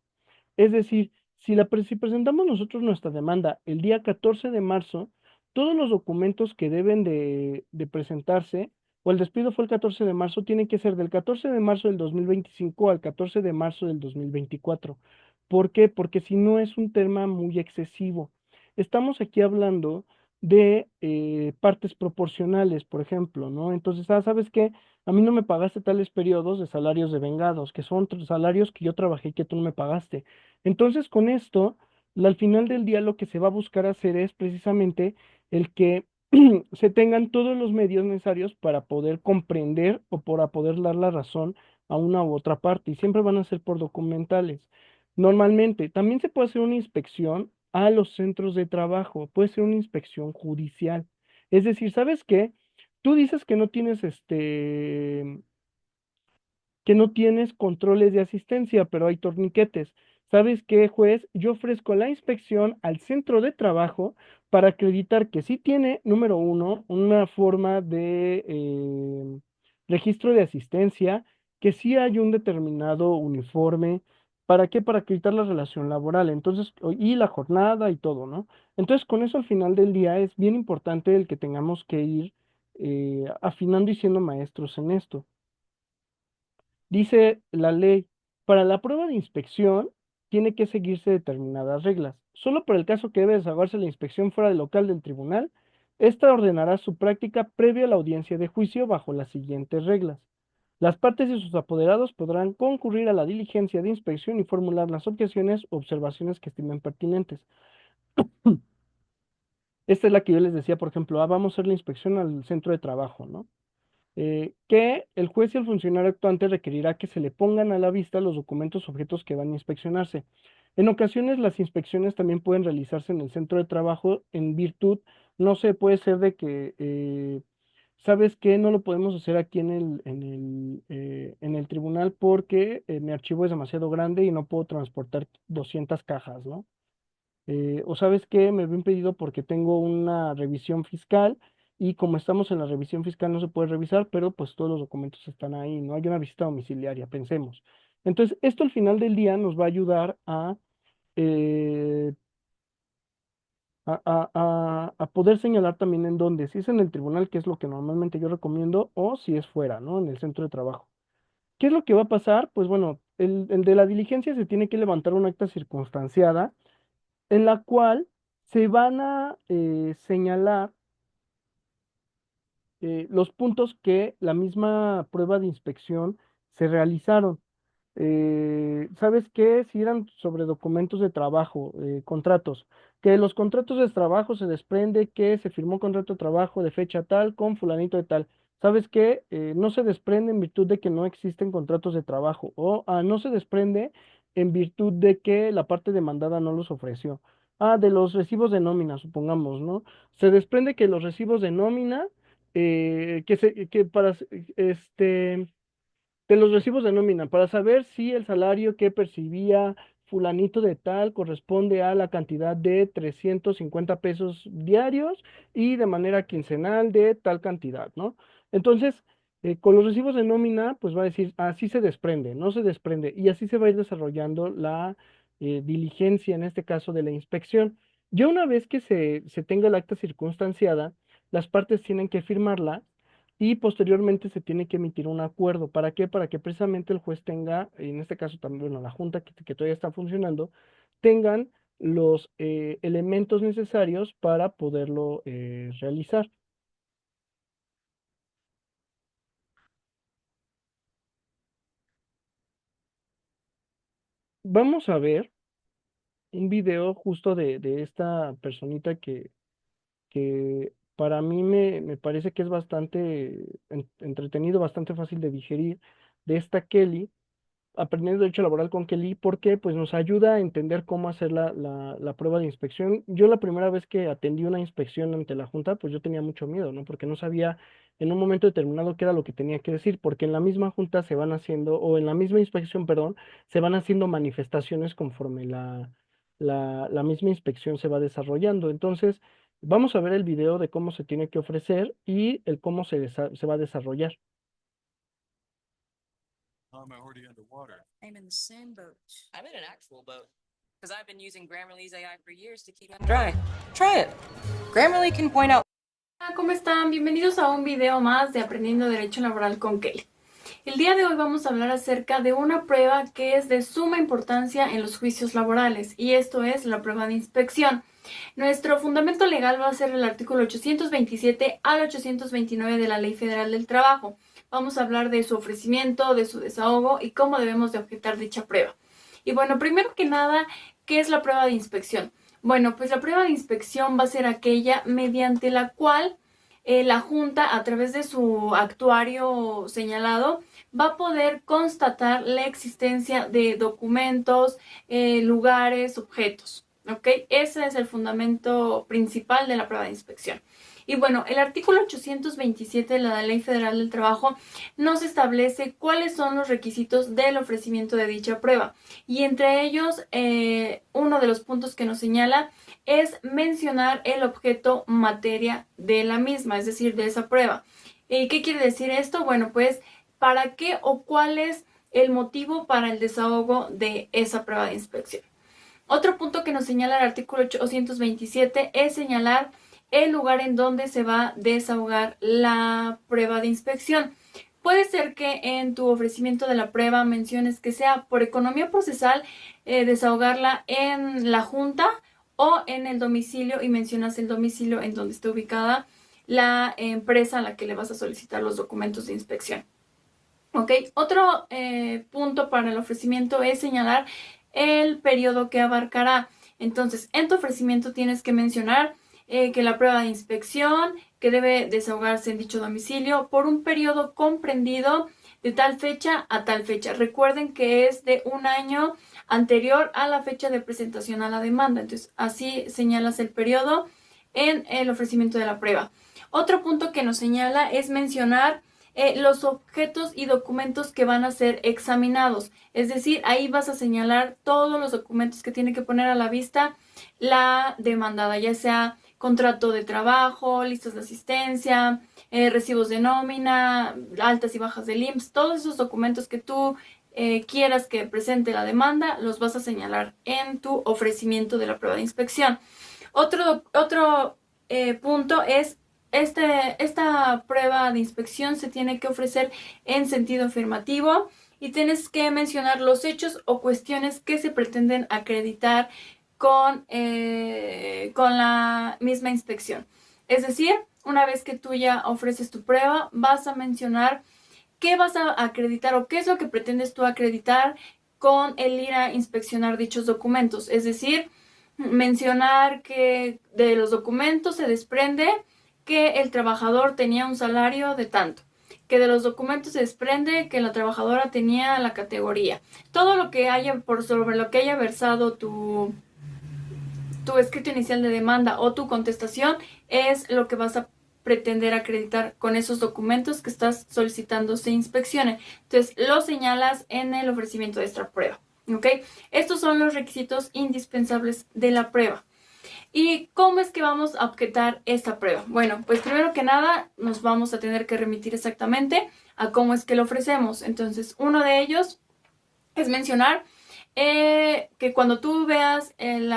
Es decir, si presentamos nosotros nuestra demanda el día 14 de marzo, todos los documentos que deben de presentarse, o el despido fue el 14 de marzo, tienen que ser del 14 de marzo del 2025 al 14 de marzo del 2024. ¿Por qué? Porque si no es un tema muy excesivo. Estamos aquí hablando de partes proporcionales, por ejemplo, ¿no? Entonces, ¿sabes qué? A mí no me pagaste tales periodos de salarios de vengados, que son salarios que yo trabajé y que tú no me pagaste. Entonces, con esto, al final del día lo que se va a buscar hacer es precisamente el que se tengan todos los medios necesarios para poder comprender o para poder dar la razón a una u otra parte, y siempre van a ser por documentales. Normalmente, también se puede hacer una inspección a los centros de trabajo, puede ser una inspección judicial. Es decir, ¿sabes qué? Tú dices que no tienes que no tienes controles de asistencia, pero hay torniquetes. ¿Sabes qué, juez? Yo ofrezco la inspección al centro de trabajo para acreditar que sí tiene, número uno, una forma de registro de asistencia, que sí hay un determinado uniforme. ¿Para qué? Para acreditar la relación laboral. Entonces, y la jornada y todo, ¿no? Entonces, con eso al final del día es bien importante el que tengamos que ir afinando y siendo maestros en esto. Dice la ley, para la prueba de inspección tiene que seguirse determinadas reglas. Solo por el caso que debe desarrollarse la inspección fuera del local del tribunal, ésta ordenará su práctica previa a la audiencia de juicio bajo las siguientes reglas. Las partes y sus apoderados podrán concurrir a la diligencia de inspección y formular las objeciones o observaciones que estimen pertinentes. Esta es la que yo les decía, por ejemplo, vamos a hacer la inspección al centro de trabajo, ¿no? Que el juez y el funcionario actuante requerirá que se le pongan a la vista los documentos objetos que van a inspeccionarse. En ocasiones las inspecciones también pueden realizarse en el centro de trabajo en virtud, no sé, puede ser de que, ¿sabes qué? No lo podemos hacer aquí en el tribunal porque mi archivo es demasiado grande y no puedo transportar 200 cajas, ¿no? O sabes qué, me habían pedido porque tengo una revisión fiscal y como estamos en la revisión fiscal no se puede revisar, pero pues todos los documentos están ahí, no hay una visita domiciliaria, pensemos. Entonces, esto al final del día nos va a ayudar eh, a poder señalar también en dónde, si es en el tribunal, que es lo que normalmente yo recomiendo, o si es fuera, ¿no? En el centro de trabajo. ¿Qué es lo que va a pasar? Pues bueno, el de la diligencia se tiene que levantar una acta circunstanciada en la cual se van a señalar los puntos que la misma prueba de inspección se realizaron. ¿Sabes qué? Si eran sobre documentos de trabajo, contratos, que de los contratos de trabajo se desprende que se firmó contrato de trabajo de fecha tal con fulanito de tal. ¿Sabes qué? No se desprende en virtud de que no existen contratos de trabajo o no se desprende en virtud de que la parte demandada no los ofreció. Ah, de los recibos de nómina, supongamos, ¿no? Se desprende que los recibos de nómina, que para, de los recibos de nómina, para saber si el salario que percibía fulanito de tal corresponde a la cantidad de 350 pesos diarios y de manera quincenal de tal cantidad, ¿no? Entonces, con los recibos de nómina, pues va a decir, así se desprende, no se desprende, y así se va a ir desarrollando la diligencia, en este caso de la inspección. Ya una vez que se tenga el acta circunstanciada, las partes tienen que firmarla y posteriormente se tiene que emitir un acuerdo. ¿Para qué? Para que precisamente el juez tenga, en este caso también, bueno, la junta que todavía está funcionando, tengan los elementos necesarios para poderlo realizar. Vamos a ver un video justo de esta personita que para mí me parece que es bastante entretenido, bastante fácil de digerir, de esta Kelly aprendiendo derecho laboral con Kelly porque pues nos ayuda a entender cómo hacer la prueba de inspección. Yo la primera vez que atendí una inspección ante la Junta, pues yo tenía mucho miedo, ¿no? Porque no sabía en un momento determinado qué era lo que tenía que decir, porque en la misma Junta se van haciendo, o en la misma inspección, perdón, se van haciendo manifestaciones conforme la misma inspección se va desarrollando. Entonces, vamos a ver el video de cómo se tiene que ofrecer y el cómo se va a desarrollar. I'm already underwater. I'm in the same boat. I'm in an actual boat. Because I've been using Grammarly's AI for years to keep it dry. Try it. Grammarly can point out. Hola, ¿cómo están? Bienvenidos a un video más de Aprendiendo Derecho Laboral con Kelly. El día de hoy vamos a hablar acerca de una prueba que es de suma importancia en los juicios laborales, y esto es la prueba de inspección. Nuestro fundamento legal va a ser el artículo 827 al 829 de la Ley Federal del Trabajo. Vamos a hablar de su ofrecimiento, de su desahogo y cómo debemos de objetar dicha prueba. Y bueno, primero que nada, ¿qué es la prueba de inspección? Bueno, pues la prueba de inspección va a ser aquella mediante la cual la Junta, a través de su actuario señalado, va a poder constatar la existencia de documentos, lugares, objetos. ¿Ok? Ese es el fundamento principal de la prueba de inspección. Y bueno, el artículo 827 de la Ley Federal del Trabajo nos establece cuáles son los requisitos del ofrecimiento de dicha prueba. Y entre ellos, uno de los puntos que nos señala es mencionar el objeto materia de la misma, es decir, de esa prueba. ¿Y qué quiere decir esto? Bueno, pues, ¿para qué o cuál es el motivo para el desahogo de esa prueba de inspección? Otro punto que nos señala el artículo 827 es señalar el lugar en donde se va a desahogar la prueba de inspección. Puede ser que en tu ofrecimiento de la prueba menciones que sea por economía procesal desahogarla en la Junta o en el domicilio, y mencionas el domicilio en donde está ubicada la empresa a la que le vas a solicitar los documentos de inspección. ¿Ok? Otro punto para el ofrecimiento es señalar el periodo que abarcará. Entonces, en tu ofrecimiento tienes que mencionar que la prueba de inspección, que debe desahogarse en dicho domicilio por un periodo comprendido de tal fecha a tal fecha. Recuerden que es de un año anterior a la fecha de presentación a la demanda. Entonces, así señalas el periodo en el ofrecimiento de la prueba. Otro punto que nos señala es mencionar los objetos y documentos que van a ser examinados. Es decir, ahí vas a señalar todos los documentos que tiene que poner a la vista la demandada, ya sea contrato de trabajo, listas de asistencia, recibos de nómina, altas y bajas del IMSS, todos esos documentos que tú quieras que presente la demanda, los vas a señalar en tu ofrecimiento de la prueba de inspección. Otro punto es esta prueba de inspección se tiene que ofrecer en sentido afirmativo y tienes que mencionar los hechos o cuestiones que se pretenden acreditar con la misma inspección. Es decir, una vez que tú ya ofreces tu prueba, vas a mencionar qué vas a acreditar o qué es lo que pretendes tú acreditar con el ir a inspeccionar dichos documentos. Es decir, mencionar que de los documentos se desprende que el trabajador tenía un salario de tanto, que de los documentos se desprende que la trabajadora tenía la categoría. Todo lo que haya, sobre lo que haya versado tu escrito inicial de demanda o tu contestación es lo que vas a pretender acreditar con esos documentos que estás solicitando se inspeccione. Entonces, lo señalas en el ofrecimiento de esta prueba. ¿Ok? Estos son los requisitos indispensables de la prueba. ¿Y cómo es que vamos a objetar esta prueba? Bueno, pues primero que nada nos vamos a tener que remitir exactamente a cómo es que lo ofrecemos. Entonces, uno de ellos es mencionar que cuando tú veas el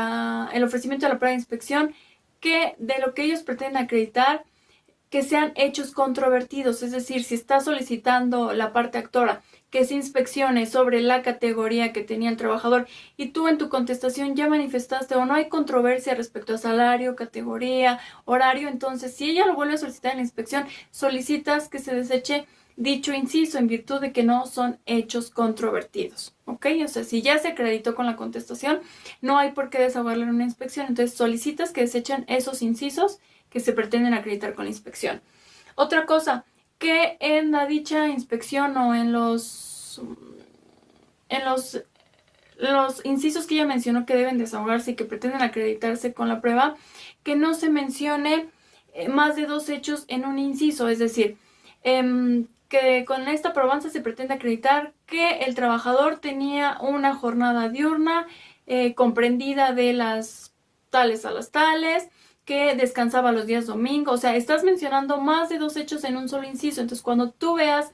ofrecimiento de la prueba de inspección, que de lo que ellos pretenden acreditar, que sean hechos controvertidos, es decir, si está solicitando la parte actora que se inspeccione sobre la categoría que tenía el trabajador y tú en tu contestación ya manifestaste o no hay controversia respecto a salario, categoría, horario, entonces si ella lo vuelve a solicitar en la inspección, solicitas que se deseche dicho inciso en virtud de que no son hechos controvertidos, ¿ok? O sea, si ya se acreditó con la contestación, no hay por qué desahogarlo en una inspección, entonces solicitas que desechen esos incisos que se pretenden acreditar con la inspección. Otra cosa, que en la dicha inspección o en los incisos que ella mencionó que deben desahogarse y que pretenden acreditarse con la prueba, que no se mencione más de 2 hechos en un inciso, es decir, que con esta probanza se pretende acreditar que el trabajador tenía una jornada diurna comprendida de las tales a las tales, que descansaba los días domingo, o sea, estás mencionando más de 2 hechos en un solo inciso, entonces cuando tú veas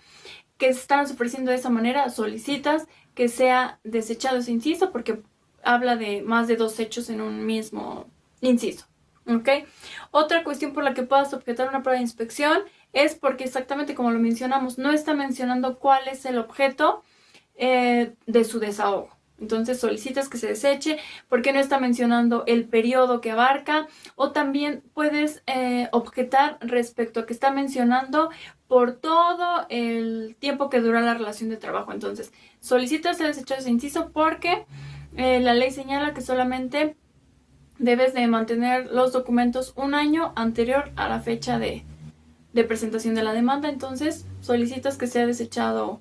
que se están ofreciendo de esa manera, solicitas que sea desechado ese inciso porque habla de más de 2 hechos en un mismo inciso, ¿ok? Otra cuestión por la que puedas objetar una prueba de inspección es porque exactamente como lo mencionamos, no está mencionando cuál es el objeto de su desahogo. Entonces solicitas que se deseche porque no está mencionando el periodo que abarca, o también puedes objetar respecto a que está mencionando por todo el tiempo que dura la relación de trabajo. Entonces solicitas el desechado ese inciso porque la ley señala que solamente debes de mantener los documentos 1 año anterior a la fecha de presentación de la demanda. Entonces solicitas que sea desechado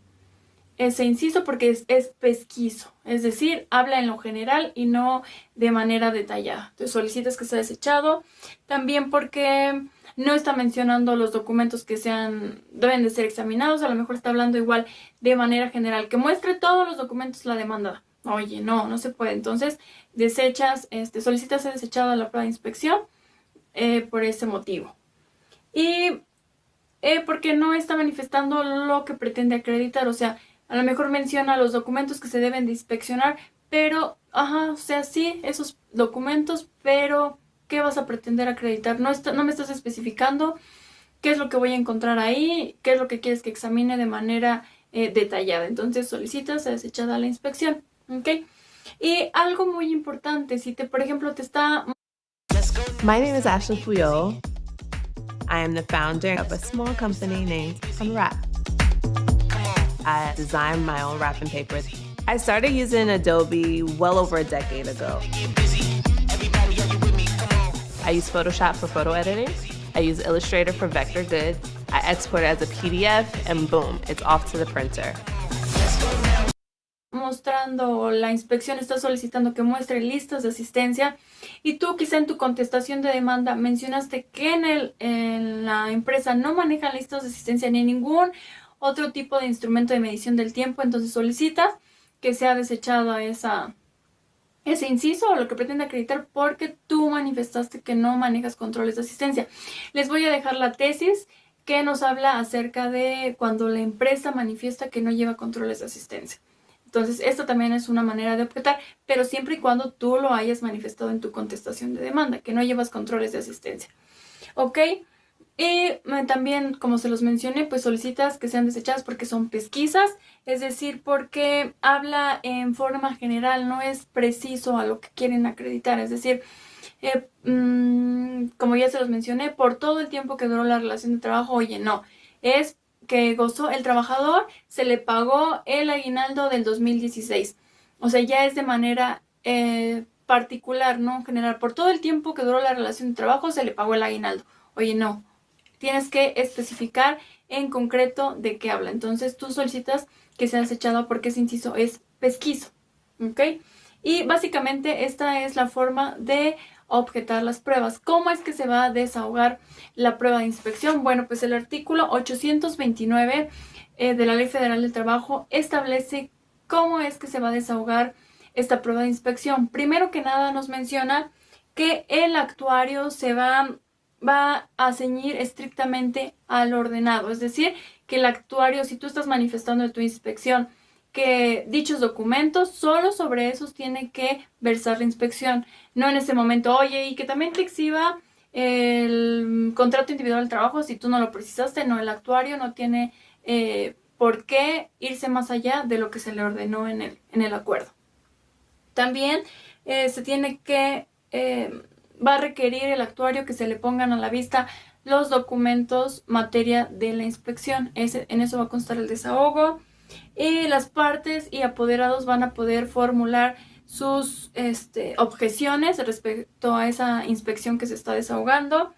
ese inciso porque es pesquiso, es decir, habla en lo general y no de manera detallada. Entonces solicitas que sea desechado, también porque no está mencionando los documentos que deben de ser examinados, a lo mejor está hablando igual de manera general, que muestre todos los documentos la demanda. Oye, no se puede. Entonces solicitas ser desechado a la prueba de inspección por ese motivo. Y porque no está manifestando lo que pretende acreditar, o sea, a lo mejor menciona los documentos que se deben de inspeccionar, pero, o sea, sí, esos documentos, pero ¿qué vas a pretender acreditar? No me estás especificando qué es lo que voy a encontrar ahí, qué es lo que quieres que examine de manera detallada. Entonces solicitas ser desechada a la inspección, ¿ok? Y algo muy importante, si por ejemplo te está... My name is Ashley Puyol. I am the founder of a small company named Unwrap. I designed my own wrapping paper. I started using Adobe well over a decade ago. I use Photoshop for photo editing. I use Illustrator for vector good. I export it as a PDF and boom, it's off to the printer. Mostrando la inspección, está solicitando que muestre listas de asistencia y tú quizá en tu contestación de demanda mencionaste que en la empresa no manejan listas de asistencia ni ningún otro tipo de instrumento de medición del tiempo, entonces solicitas que sea desechado ese inciso o lo que pretende acreditar porque tú manifestaste que no manejas controles de asistencia. Les voy a dejar la tesis que nos habla acerca de cuando la empresa manifiesta que no lleva controles de asistencia. Entonces, esto también es una manera de objetar, pero siempre y cuando tú lo hayas manifestado en tu contestación de demanda, que no llevas controles de asistencia. ¿Ok? Y también, como se los mencioné, pues solicitas que sean desechadas porque son pesquisas, es decir, porque habla en forma general, no es preciso a lo que quieren acreditar, es decir, como ya se los mencioné, por todo el tiempo que duró la relación de trabajo, oye, no, es que gozó el trabajador, se le pagó el aguinaldo del 2016. O sea, ya es de manera particular, no general. Por todo el tiempo que duró la relación de trabajo, se le pagó el aguinaldo. Oye, no. Tienes que especificar en concreto de qué habla. Entonces tú solicitas que sea desechado porque ese inciso es pesquiso, ¿ok? Y básicamente esta es la forma de objetar las pruebas. ¿Cómo es que se va a desahogar la prueba de inspección? Bueno, pues el artículo 829 de la Ley Federal del Trabajo establece cómo es que se va a desahogar esta prueba de inspección. Primero que nada nos menciona que el actuario se va a ceñir estrictamente al ordenado, es decir, que el actuario, si tú estás manifestando en tu inspección que dichos documentos, solo sobre esos tiene que versar la inspección, no en ese momento, oye, y que también te exhiba el contrato individual de trabajo si tú no lo precisaste. No, el actuario no tiene por qué irse más allá de lo que se le ordenó en el acuerdo. También se tiene que, va a requerir el actuario que se le pongan a la vista los documentos materia de la inspección. En eso va a constar el desahogo. Y las partes y apoderados van a poder formular sus objeciones respecto a esa inspección que se está desahogando.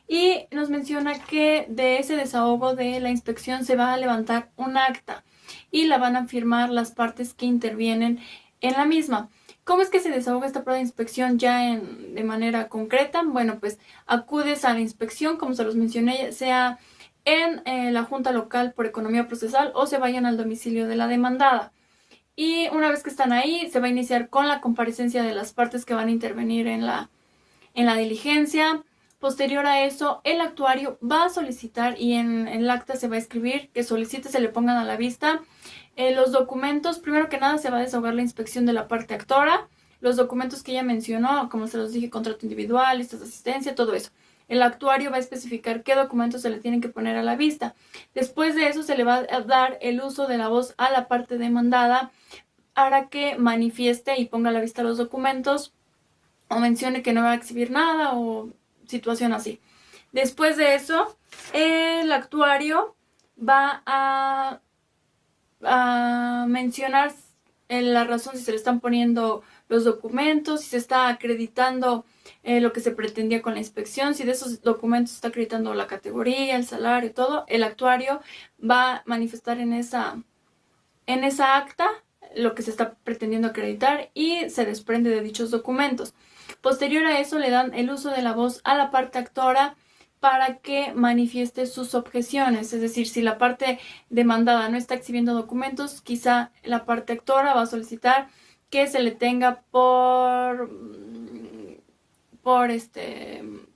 Y nos menciona que de ese desahogo de la inspección se va a levantar un acta y la van a firmar las partes que intervienen en la misma. ¿Cómo es que se desahoga esta prueba de inspección ya de manera concreta? Bueno, pues acudes a la inspección, como se los mencioné, sea en la Junta Local por Economía Procesal o se vayan al domicilio de la demandada. Y una vez que están ahí, se va a iniciar con la comparecencia de las partes que van a intervenir en la diligencia. Posterior a eso, el actuario va a solicitar, y en el acta se va a escribir que solicite se le pongan a la vista los documentos. Primero que nada se va a desahogar la inspección de la parte actora, los documentos que ella mencionó, como se los dije, contrato individual, listas de asistencia, todo eso. El actuario va a especificar qué documentos se le tienen que poner a la vista. Después de eso se le va a dar el uso de la voz a la parte demandada para que manifieste y ponga a la vista los documentos o mencione que no va a exhibir nada o situación así. Después de eso, el actuario va a mencionar la razón si se le están poniendo los documentos, si se está acreditando lo que se pretendía con la inspección, si de esos documentos se está acreditando la categoría, el salario, todo. El actuario va a manifestar en esa acta lo que se está pretendiendo acreditar y se desprende de dichos documentos. Posterior a eso le dan el uso de la voz a la parte actora para que manifieste sus objeciones. Es decir, si la parte demandada no está exhibiendo documentos, quizá la parte actora va a solicitar que se le tenga por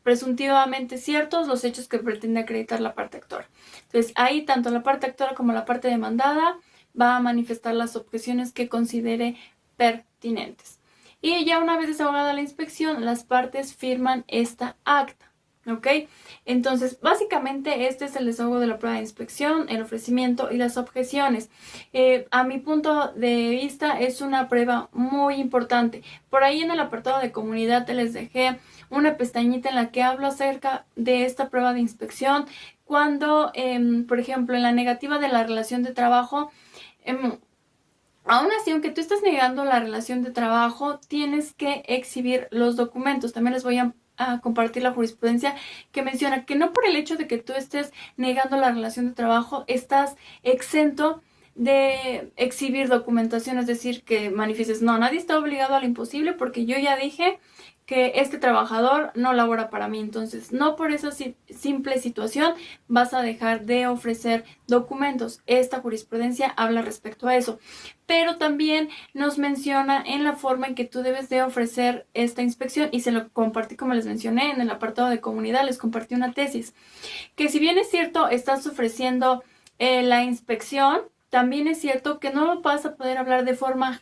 presuntivamente ciertos los hechos que pretende acreditar la parte actora. Entonces ahí tanto la parte actora como la parte demandada va a manifestar las objeciones que considere pertinentes. Y ya una vez desahogada la inspección, las partes firman esta acta. ¿Ok? Entonces, básicamente este es el desahogo de la prueba de inspección, el ofrecimiento y las objeciones. A mi punto de vista es una prueba muy importante. Por ahí en el apartado de comunidad te les dejé una pestañita en la que hablo acerca de esta prueba de inspección. Cuando, por ejemplo, en la negativa de la relación de trabajo, aún así, aunque tú estés negando la relación de trabajo, tienes que exhibir los documentos. También les voy a compartir la jurisprudencia que menciona que no por el hecho de que tú estés negando la relación de trabajo estás exento de exhibir documentación, es decir, que manifiestes, no, nadie está obligado a lo imposible porque yo ya dije que este trabajador no labora para mí. Entonces, no por esa simple situación vas a dejar de ofrecer documentos. Esta jurisprudencia habla respecto a eso. Pero también nos menciona en la forma en que tú debes de ofrecer esta inspección, y se lo compartí como les mencioné en el apartado de comunidad, les compartí una tesis, que si bien es cierto estás ofreciendo la inspección, también es cierto que no lo vas a poder hablar de forma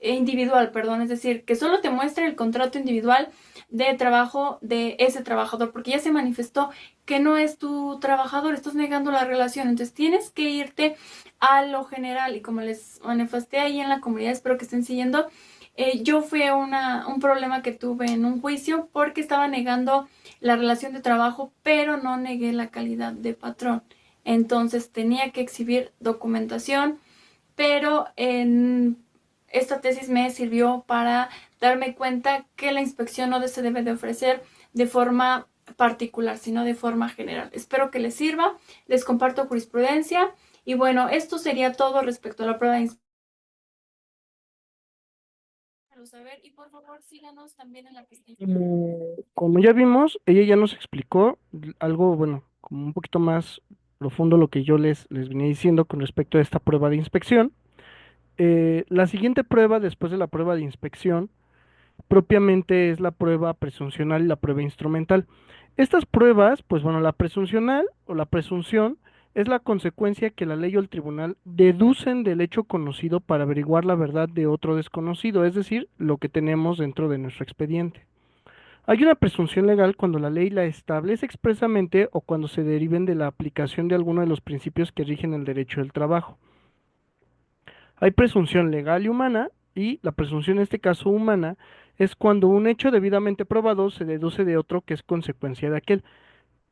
individual, es decir, que solo te muestre el contrato individual de trabajo de ese trabajador, porque ya se manifestó que no es tu trabajador, estás negando la relación. Entonces tienes que irte a lo general, y como les manifesté ahí en la comunidad, espero que estén siguiendo. Yo fui un problema que tuve en un juicio porque estaba negando la relación de trabajo, pero no negué la calidad de patrón. Entonces tenía que exhibir documentación, pero esta tesis me sirvió para darme cuenta que la inspección no se debe de ofrecer de forma particular, sino de forma general. Espero que les sirva. Les comparto jurisprudencia. Y bueno, esto sería todo respecto a la prueba de inspección. Saber, y por favor síganos también en la pestaña. Como ya vimos, ella ya nos explicó algo, bueno, como un poquito más profundo lo que yo les venía diciendo con respecto a esta prueba de inspección. La siguiente prueba después de la prueba de inspección propiamente es la prueba presuncional y la prueba instrumental. Estas pruebas, pues bueno, la presuncional o la presunción es la consecuencia que la ley o el tribunal deducen del hecho conocido para averiguar la verdad de otro desconocido, es decir, lo que tenemos dentro de nuestro expediente. Hay una presunción legal cuando la ley la establece expresamente o cuando se deriven de la aplicación de alguno de los principios que rigen el derecho del trabajo. Hay presunción legal y humana, y la presunción en este caso humana es cuando un hecho debidamente probado se deduce de otro que es consecuencia de aquel.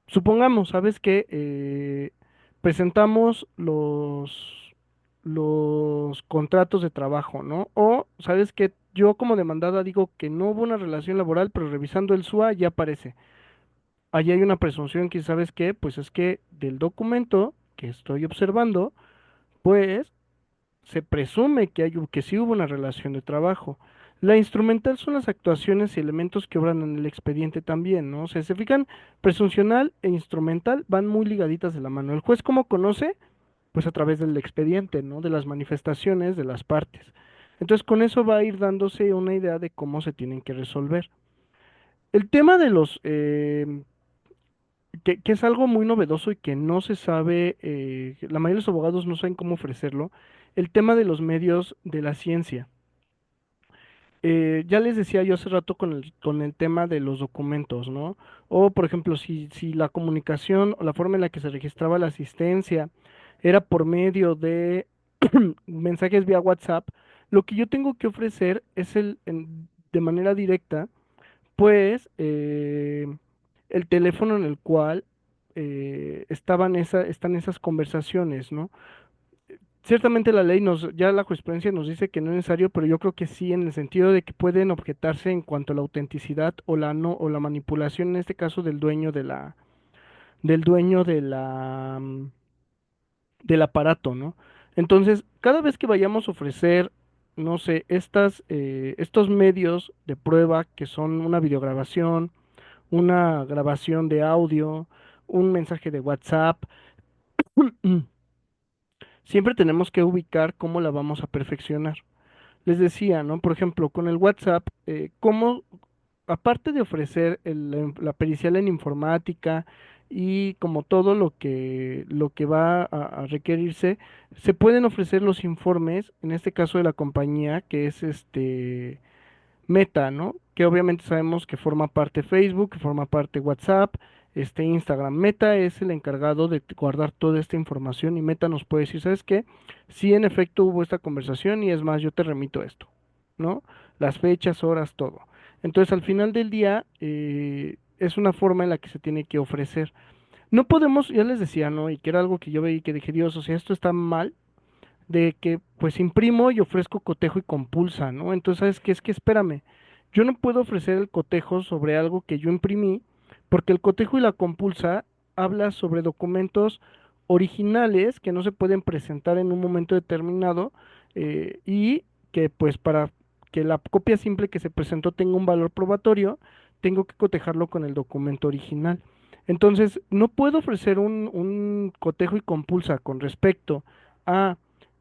Supongamos, ¿sabes qué? Presentamos los contratos de trabajo, ¿no? O, ¿sabes qué? Yo como demandada digo que no hubo una relación laboral, pero revisando el SUA ya aparece. Allí hay una presunción que, ¿sabes qué? Pues es que del documento que estoy observando, pues se presume que sí hubo una relación de trabajo. La instrumental son las actuaciones y elementos que obran en el expediente también, ¿no? O sea, se fijan, presuncional e instrumental van muy ligaditas de la mano. ¿El juez cómo conoce? Pues a través del expediente, ¿no? De las manifestaciones de las partes. Entonces, con eso va a ir dándose una idea de cómo se tienen que resolver. El tema de que es algo muy novedoso y que no se sabe, la mayoría de los abogados no saben cómo ofrecerlo, el tema de los medios de la ciencia. Ya les decía yo hace rato con el tema de los documentos, ¿no? O, por ejemplo, si la comunicación o la forma en la que se registraba la asistencia era por medio de mensajes vía WhatsApp, lo que yo tengo que ofrecer es de manera directa, pues, el teléfono en el cual están esas conversaciones, ¿no? Ciertamente la ley ya la jurisprudencia nos dice que no es necesario, pero yo creo que sí, en el sentido de que pueden objetarse en cuanto a la autenticidad o la no, o la manipulación, en este caso del dueño del dueño del aparato, ¿no? Entonces, cada vez que vayamos a ofrecer, no sé, estos medios de prueba que son una videograbación, una grabación de audio, un mensaje de WhatsApp, siempre tenemos que ubicar cómo la vamos a perfeccionar. Les decía, ¿no? Por ejemplo, con el WhatsApp, cómo, aparte de ofrecer la pericial en informática y como todo lo que va a requerirse, se pueden ofrecer los informes, en este caso de la compañía, que es Meta, ¿no? Que obviamente sabemos que forma parte Facebook, que forma parte WhatsApp, Instagram. Meta es el encargado de guardar toda esta información y Meta nos puede decir, ¿sabes qué? Sí, en efecto hubo esta conversación y es más, yo te remito esto, ¿no? Las fechas, horas, todo. Entonces, al final del día, es una forma en la que se tiene que ofrecer. No podemos, ya les decía, ¿no? Y que era algo que yo veía y que dije, Dios, o sea, esto está mal, de que pues imprimo y ofrezco cotejo y compulsa, ¿no? Entonces, ¿sabes qué? Es que espérame, yo no puedo ofrecer el cotejo sobre algo que yo imprimí, porque el cotejo y la compulsa habla sobre documentos originales que no se pueden presentar en un momento determinado, y que pues para que la copia simple que se presentó tenga un valor probatorio, tengo que cotejarlo con el documento original. Entonces, no puedo ofrecer un cotejo y compulsa con respecto a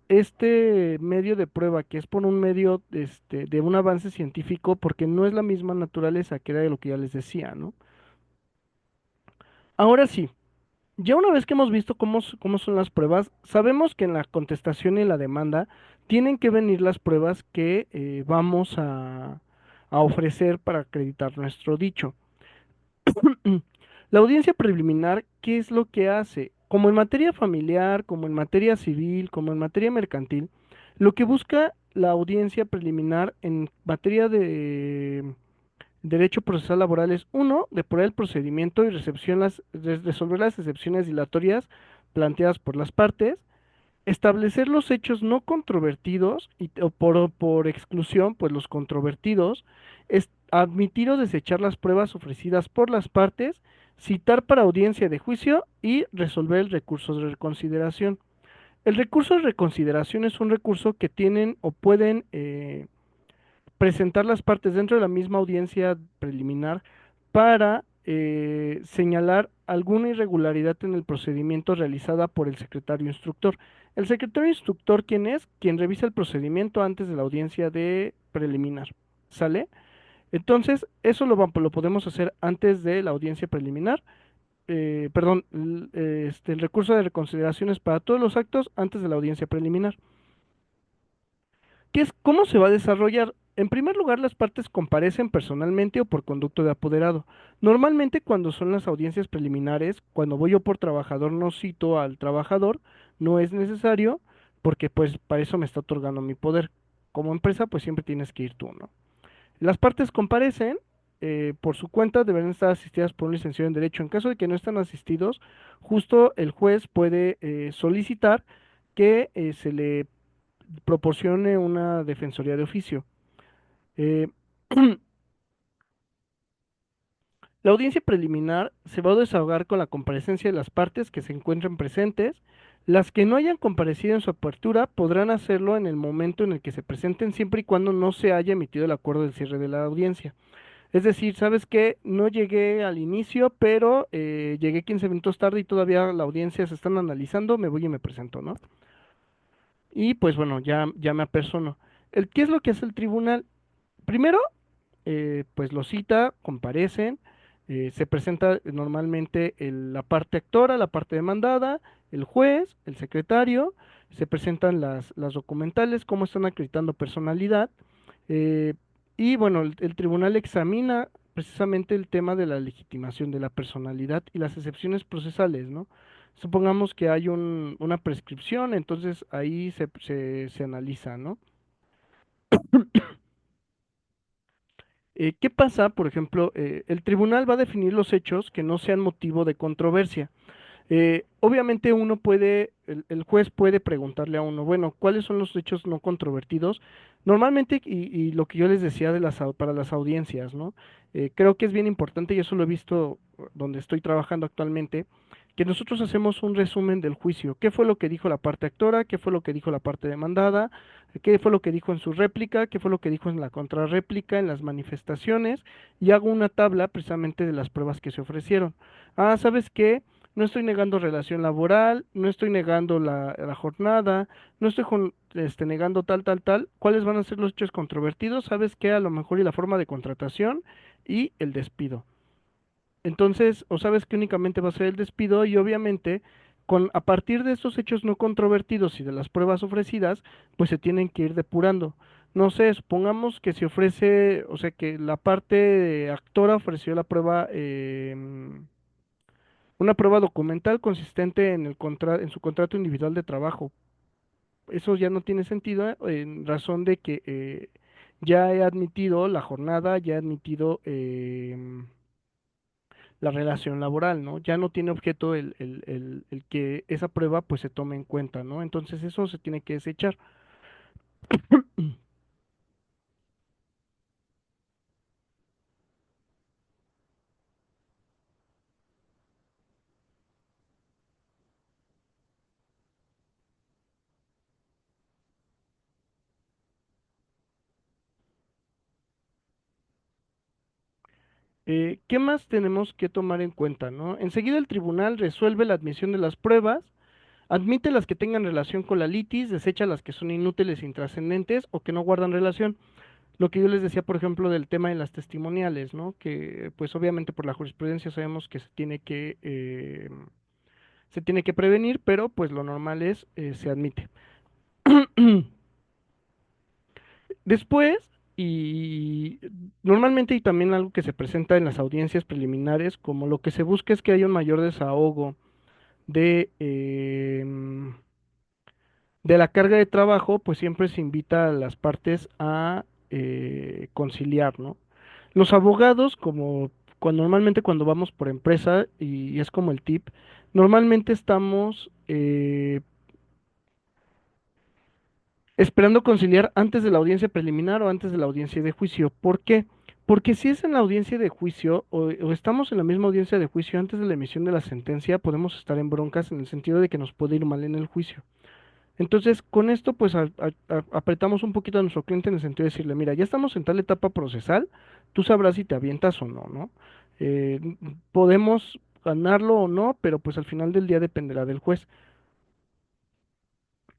este medio de prueba, que es por un medio de un avance científico, porque no es la misma naturaleza que era de lo que ya les decía, ¿no? Ahora sí, ya una vez que hemos visto cómo son las pruebas, sabemos que en la contestación y en la demanda tienen que venir las pruebas que vamos a ofrecer para acreditar nuestro dicho. La audiencia preliminar, ¿qué es lo que hace? Como en materia familiar, como en materia civil, como en materia mercantil, lo que busca la audiencia preliminar en materia de derecho procesal laboral es, uno, depurar el procedimiento y resolver las excepciones dilatorias planteadas por las partes, establecer los hechos no controvertidos o por exclusión, pues los controvertidos, es admitir o desechar las pruebas ofrecidas por las partes, citar para audiencia de juicio y resolver el recurso de reconsideración. El recurso de reconsideración es un recurso que tienen o pueden presentar las partes dentro de la misma audiencia preliminar para señalar alguna irregularidad en el procedimiento realizada por el secretario instructor. El secretario instructor, ¿quién es? Quien revisa el procedimiento antes de la audiencia de preliminar. ¿Sale? Entonces, eso lo podemos hacer antes de la audiencia preliminar. Perdón, el recurso de reconsideración es para todos los actos antes de la audiencia preliminar. ¿Cómo se va a desarrollar? En primer lugar, las partes comparecen personalmente o por conducto de apoderado. Normalmente, cuando son las audiencias preliminares, cuando voy yo por trabajador no cito al trabajador, no es necesario, porque pues para eso me está otorgando mi poder. Como empresa, pues siempre tienes que ir tú, ¿no? Las partes comparecen por su cuenta, deberán estar asistidas por un licenciado en Derecho. En caso de que no estén asistidos, justo el juez puede solicitar que se le proporcione una defensoría de oficio. Eh, la audiencia preliminar se va a desahogar con la comparecencia de las partes que se encuentren presentes. Las que no hayan comparecido en su apertura podrán hacerlo en el momento en el que se presenten, siempre y cuando no se haya emitido el acuerdo del cierre de la audiencia. Es decir, ¿sabes qué? No llegué al inicio, pero llegué 15 minutos tarde y todavía la audiencia se están analizando, me voy y me presento, ¿no? Y pues bueno, ya me apersono. ¿Qué es lo que hace el tribunal? Primero, pues lo cita, comparecen, se presenta normalmente la parte actora, la parte demandada, el juez, el secretario, se presentan las documentales, cómo están acreditando personalidad, eh, y bueno, el tribunal examina precisamente el tema de la legitimación de la personalidad y las excepciones procesales, ¿no? Supongamos que hay una prescripción, entonces ahí se analiza, ¿no? ¿Qué pasa? Por ejemplo, el tribunal va a definir los hechos que no sean motivo de controversia. Obviamente el juez puede preguntarle a uno, bueno, ¿cuáles son los hechos no controvertidos? Normalmente, y lo que yo les decía para las audiencias, ¿no? Creo que es bien importante, y eso lo he visto donde estoy trabajando actualmente, que nosotros hacemos un resumen del juicio. ¿Qué fue lo que dijo la parte actora? ¿Qué fue lo que dijo la parte demandada? ¿Qué fue lo que dijo en su réplica? ¿Qué fue lo que dijo en la contrarréplica, en las manifestaciones? Y hago una tabla precisamente de las pruebas que se ofrecieron. Ah, ¿sabes qué? No estoy negando relación laboral, no estoy negando la jornada, no estoy negando tal. ¿Cuáles van a ser los hechos controvertidos? ¿Sabes qué? A lo mejor y la forma de contratación y el despido. Entonces, o sabes que únicamente va a ser el despido y obviamente a partir de estos hechos no controvertidos y de las pruebas ofrecidas, pues se tienen que ir depurando. No sé, supongamos que se ofrece, o sea, que la parte actora ofreció la prueba, una prueba documental consistente en su contrato individual de trabajo. Eso ya no tiene sentido, en razón de que ya he admitido la jornada, ya he admitido la relación laboral, ¿no? Ya no tiene objeto el que esa prueba pues se tome en cuenta, ¿no? Entonces eso se tiene que desechar. ¿Qué más tenemos que tomar en cuenta, no? Enseguida el tribunal resuelve la admisión de las pruebas, admite las que tengan relación con la litis, desecha las que son inútiles, intrascendentes o que no guardan relación. Lo que yo les decía, por ejemplo, del tema de las testimoniales, ¿no? Que pues obviamente por la jurisprudencia sabemos que se tiene que prevenir, pero pues lo normal es se admite. Después, y normalmente y también algo que se presenta en las audiencias preliminares, como lo que se busca es que haya un mayor desahogo de, de la carga de trabajo, pues siempre se invita a las partes a conciliar, ¿no? Los abogados, normalmente cuando vamos por empresa, y es como el tip, normalmente estamos esperando conciliar antes de la audiencia preliminar o antes de la audiencia de juicio. ¿Por qué? Porque si es en la audiencia de juicio o estamos en la misma audiencia de juicio antes de la emisión de la sentencia, podemos estar en broncas en el sentido de que nos puede ir mal en el juicio. Entonces, con esto, pues apretamos un poquito a nuestro cliente en el sentido de decirle, mira, ya estamos en tal etapa procesal, tú sabrás si te avientas o no, ¿no? Podemos ganarlo o no, pero pues al final del día dependerá del juez.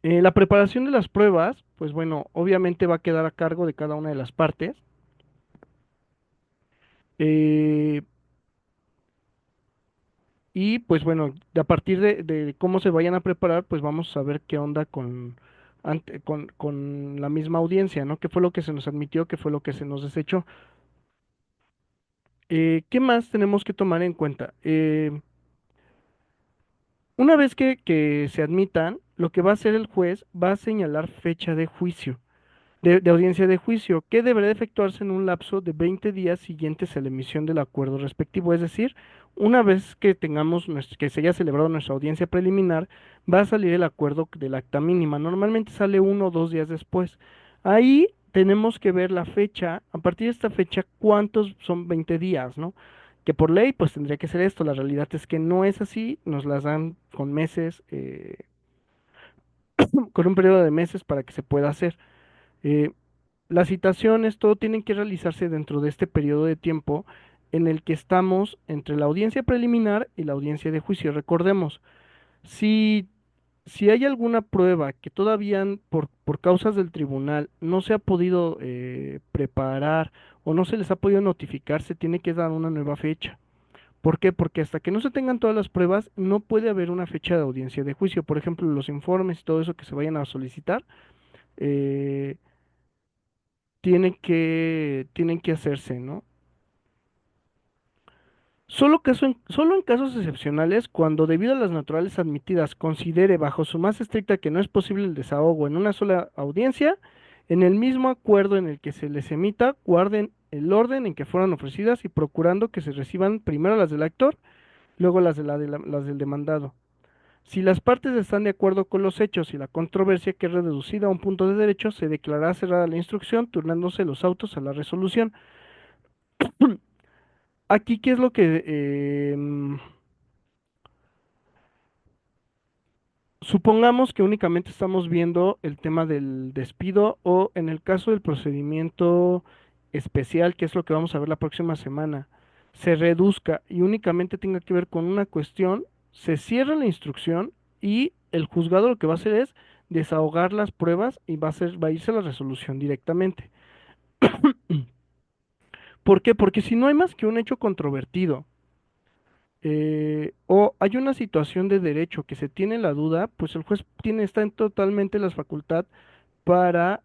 La preparación de las pruebas, pues bueno, obviamente va a quedar a cargo de cada una de las partes. Eh, y pues bueno, a partir de cómo se vayan a preparar, pues vamos a ver qué onda con la misma audiencia, ¿no? ¿Qué fue lo que se nos admitió? ¿Qué fue lo que se nos desechó? ¿Qué más tenemos que tomar en cuenta? Una vez que se admitan, lo que va a hacer el juez va a señalar fecha de juicio. De audiencia de juicio, que deberá de efectuarse en un lapso de 20 días siguientes a la emisión del acuerdo respectivo. Es decir, una vez que que se haya celebrado nuestra audiencia preliminar, va a salir el acuerdo del acta mínima. Normalmente sale 1 o 2 días después. Ahí tenemos que ver la fecha, a partir de esta fecha, cuántos son 20 días, ¿no? Que por ley, pues tendría que ser esto. La realidad es que no es así, nos las dan con meses, con un periodo de meses para que se pueda hacer. Eh, las citaciones, todo tienen que realizarse dentro de este periodo de tiempo en el que estamos entre la audiencia preliminar y la audiencia de juicio. Recordemos, si, si hay alguna prueba que todavía por causas del tribunal no se ha podido preparar o no se les ha podido notificar, se tiene que dar una nueva fecha. ¿Por qué? Porque hasta que no se tengan todas las pruebas, no puede haber una fecha de audiencia de juicio. Por ejemplo, los informes y todo eso que se vayan a solicitar. eh, tienen que hacerse, ¿no? Solo en casos excepcionales, cuando debido a las naturales admitidas considere bajo su más estricta que no es posible el desahogo en una sola audiencia, en el mismo acuerdo en el que se les emita, guarden el orden en que fueron ofrecidas y procurando que se reciban primero las del actor, luego las del demandado. Si las partes están de acuerdo con los hechos y la controversia queda reducida a un punto de derecho, se declarará cerrada la instrucción, turnándose los autos a la resolución. Aquí, ¿qué es lo que supongamos que únicamente estamos viendo el tema del despido o en el caso del procedimiento especial, que es lo que vamos a ver la próxima semana, se reduzca y únicamente tenga que ver con una cuestión, se cierra la instrucción y el juzgado lo que va a hacer es desahogar las pruebas y va a irse a la resolución directamente. ¿Por qué? Porque si no hay más que un hecho controvertido, o hay una situación de derecho que se tiene la duda, pues el juez está en totalmente las facultades para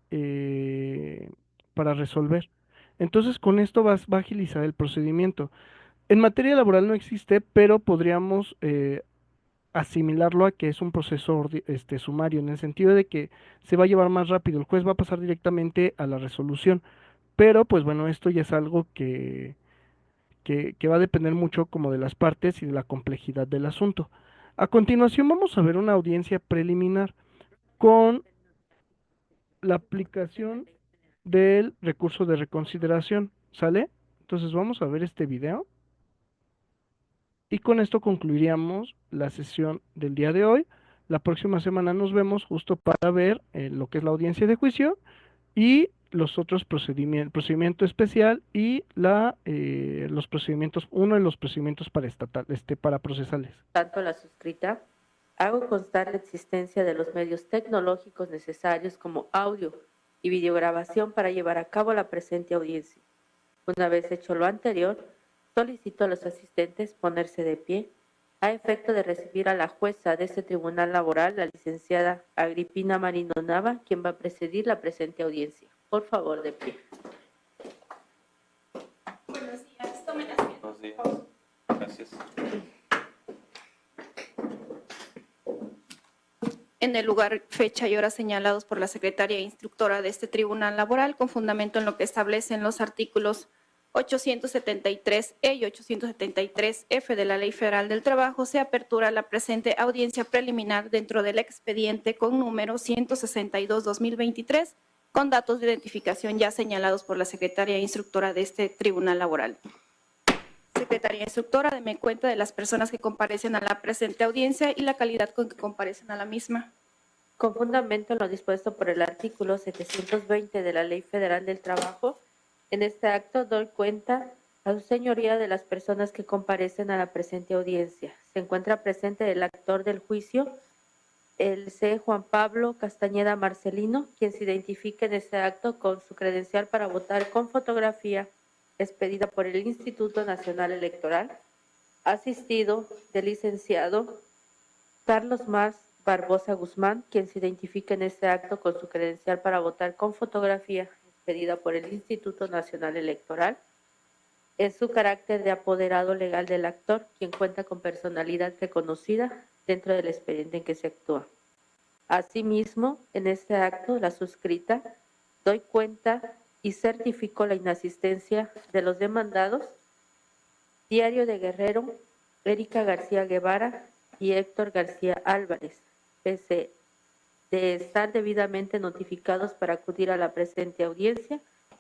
resolver. Entonces, con esto va a agilizar el procedimiento. En materia laboral no existe, pero podríamos asimilarlo a que es un proceso sumario, en el sentido de que se va a llevar más rápido. El juez va a pasar directamente a la resolución. Pero, pues bueno, esto ya es algo que va a depender mucho como de las partes y de la complejidad del asunto. A continuación vamos a ver una audiencia preliminar con la aplicación del recurso de reconsideración, ¿sale? Entonces vamos a ver este video y con esto concluiríamos la sesión del día de hoy. La próxima semana nos vemos justo para ver lo que es la audiencia de juicio y los otros procedimiento especial y los procedimientos, uno de los procedimientos para procesales. Tanto la suscrita, hago constar la existencia de los medios tecnológicos necesarios como audio y videograbación para llevar a cabo la presente audiencia. Una vez hecho lo anterior, solicito a los asistentes ponerse de pie a efecto de recibir a la jueza de este tribunal laboral, la licenciada Agripina Marino Nava, quien va a presidir la presente audiencia. Por favor, de pie. Buenos días, tomen asiento. Buenos días. Gracias. En el lugar, fecha y hora señalados por la secretaria e instructora de este tribunal laboral, con fundamento en lo que establecen los artículos 873E y 873F de la Ley Federal del Trabajo, se apertura la presente audiencia preliminar dentro del expediente con número 162-2023, con datos de identificación ya señalados por la secretaria instructora de este tribunal laboral. Secretaria instructora, deme cuenta de las personas que comparecen a la presente audiencia y la calidad con que comparecen a la misma. Con fundamento en lo dispuesto por el artículo 720 de la Ley Federal del Trabajo, en este acto doy cuenta a su señoría de las personas que comparecen a la presente audiencia. Se encuentra presente el actor del juicio, el C. Juan Pablo Castañeda Marcelino, quien se identifica en este acto con su credencial para votar con fotografía expedida por el Instituto Nacional Electoral, asistido del licenciado Carlos Mars Barbosa Guzmán, quien se identifica en este acto con su credencial para votar con fotografía expedida por el Instituto Nacional Electoral, en su carácter de apoderado legal del actor, quien cuenta con personalidad reconocida dentro del expediente en que se actúa. Asimismo, en este acto, la suscrita, doy cuenta y certifico la inasistencia de los demandados, Diario de Guerrero, Erika García Guevara y Héctor García Álvarez, pese de estar debidamente notificados para acudir a la presente audiencia,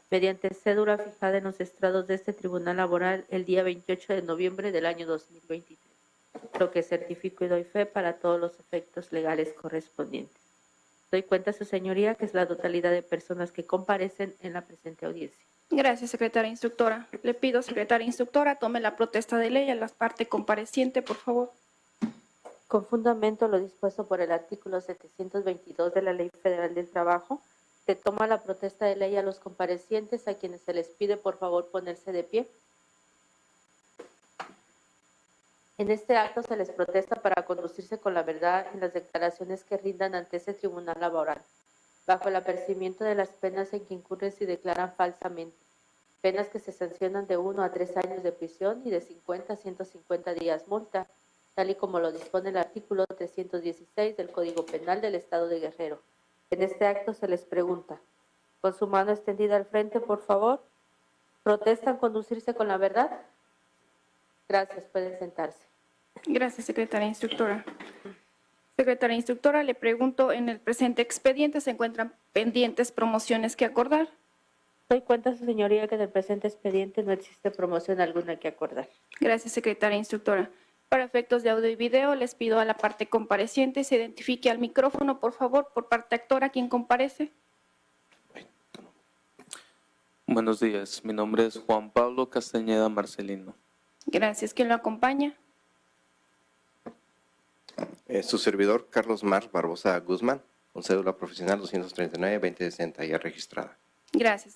mediante cédula fijada en los estrados de este Tribunal Laboral el día 28 de noviembre del año 2023, lo que certifico y doy fe para todos los efectos legales correspondientes. Doy cuenta a su señoría que es la totalidad de personas que comparecen en la presente audiencia. Gracias, secretaria instructora. Le pido, secretaria instructora, tome la protesta de ley a la parte compareciente, por favor. Con fundamento lo dispuesto por el artículo 722 de la Ley Federal del Trabajo, se toma la protesta de ley a los comparecientes, a quienes se les pide por favor ponerse de pie. En este acto se les protesta para conducirse con la verdad en las declaraciones que rindan ante ese tribunal laboral, bajo el apercibimiento de las penas en que incurren si declaran falsamente, penas que se sancionan de 1 a 3 años de prisión y de 50 a 150 días multa, tal y como lo dispone el artículo 316 del Código Penal del Estado de Guerrero. En este acto se les pregunta, con su mano extendida al frente, por favor, ¿protestan conducirse con la verdad? Gracias, pueden sentarse. Gracias, secretaria instructora. Secretaria instructora, le pregunto, en el presente expediente se encuentran pendientes promociones que acordar. Doy cuenta a su señoría que en el presente expediente no existe promoción alguna que acordar. Gracias, secretaria instructora. Para efectos de audio y video, les pido a la parte compareciente se identifique al micrófono, por favor, por parte actora, quien comparece. Buenos días, mi nombre es Juan Pablo Castañeda Marcelino. Gracias. ¿Quién lo acompaña? Su servidor, Carlos Mars Barbosa Guzmán, con cédula profesional 239-2060, ya registrada. Gracias.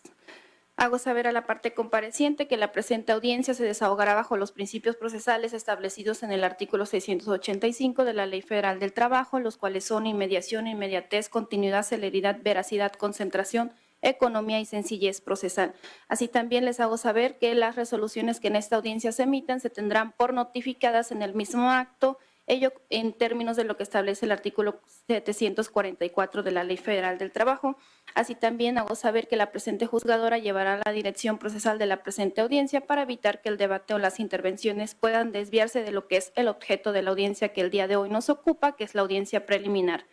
Hago saber a la parte compareciente que la presente audiencia se desahogará bajo los principios procesales establecidos en el artículo 685 de la Ley Federal del Trabajo, los cuales son inmediación, inmediatez, continuidad, celeridad, veracidad, concentración, economía y sencillez procesal. Así también les hago saber que las resoluciones que en esta audiencia se emitan se tendrán por notificadas en el mismo acto, ello en términos de lo que establece el artículo 744 de la Ley Federal del Trabajo. Así también hago saber que la presente juzgadora llevará la dirección procesal de la presente audiencia para evitar que el debate o las intervenciones puedan desviarse de lo que es el objeto de la audiencia que el día de hoy nos ocupa, que es la audiencia preliminar.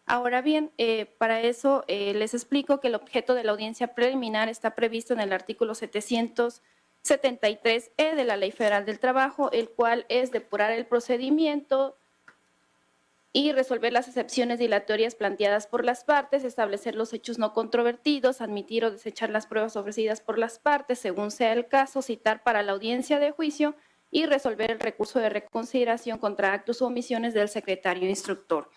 Ahora bien, para eso les explico que el objeto de la audiencia preliminar está previsto en el artículo 773E de la Ley Federal del Trabajo, el cual es depurar el procedimiento y resolver las excepciones dilatorias planteadas por las partes, establecer los hechos no controvertidos, admitir o desechar las pruebas ofrecidas por las partes, según sea el caso, citar para la audiencia de juicio y resolver el recurso de reconsideración contra actos o omisiones del secretario instructor.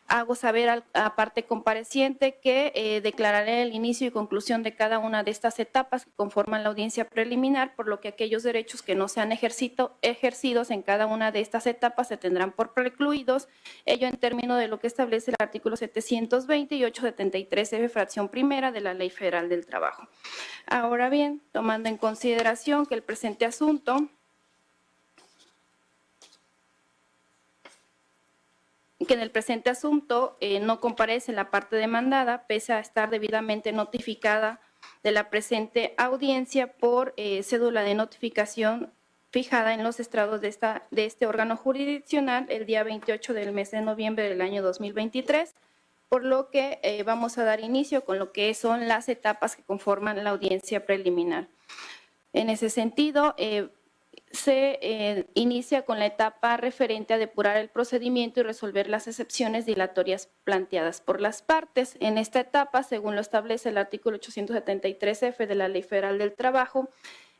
Hago saber a la parte compareciente que declararé el inicio y conclusión de cada una de estas etapas que conforman la audiencia preliminar, por lo que aquellos derechos que no sean ejercidos en cada una de estas etapas se tendrán por precluidos, ello en términos de lo que establece el artículo 720 y 873F, fracción primera de la Ley Federal del Trabajo. Ahora bien, tomando en consideración que el presente asunto no comparece la parte demandada, pese a estar debidamente notificada de la presente audiencia por cédula de notificación fijada en los estrados de este órgano jurisdiccional el día 28 del mes de noviembre del año 2023. por lo que vamos a dar inicio con lo que son las etapas que conforman la audiencia preliminar. En ese sentido, se inicia con la etapa referente a depurar el procedimiento y resolver las excepciones dilatorias planteadas por las partes. En esta etapa, según lo establece el artículo 873F de la Ley Federal del Trabajo,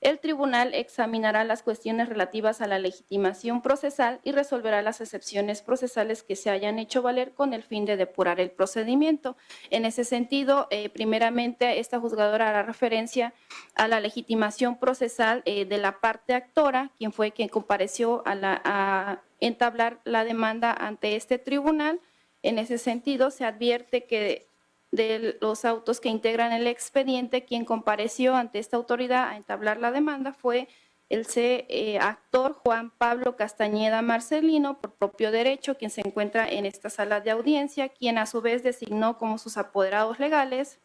el tribunal examinará las cuestiones relativas a la legitimación procesal y resolverá las excepciones procesales que se hayan hecho valer con el fin de depurar el procedimiento. En ese sentido, primeramente, esta juzgadora hará referencia a la legitimación procesal de la parte actora, quien fue quien compareció a entablar la demanda ante este tribunal. En ese sentido, se advierte que de los autos que integran el expediente, quien compareció ante esta autoridad a entablar la demanda fue el actor Juan Pablo Castañeda Marcelino, por propio derecho, quien se encuentra en esta sala de audiencia, quien a su vez designó como sus apoderados legales,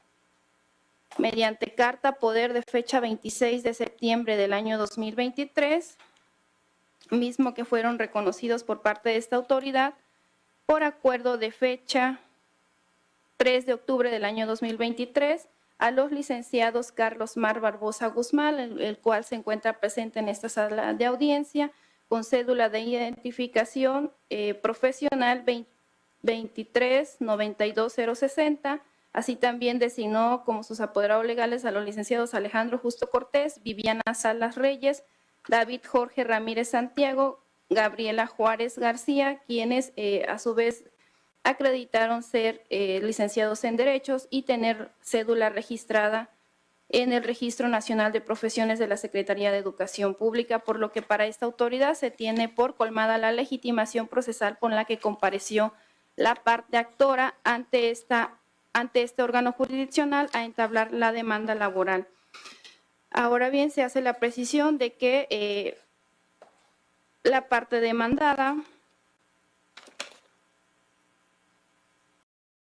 mediante carta poder de fecha 26 de septiembre del año 2023, mismo que fueron reconocidos por parte de esta autoridad por acuerdo de fecha 3 de octubre del año 2023, a los licenciados Carlos Mar Barbosa Guzmán, el cual se encuentra presente en esta sala de audiencia, con cédula de identificación profesional 2392060. Así también designó como sus apoderados legales a los licenciados Alejandro Justo Cortés, Viviana Salas Reyes, David Jorge Ramírez Santiago, Gabriela Juárez García, quienes a su vez acreditaron ser licenciados en Derechos y tener cédula registrada en el Registro Nacional de Profesiones de la Secretaría de Educación Pública, por lo que para esta autoridad se tiene por colmada la legitimación procesal con la que compareció la parte actora ante este órgano jurisdiccional a entablar la demanda laboral. Ahora bien, se hace la precisión de que la parte demandada,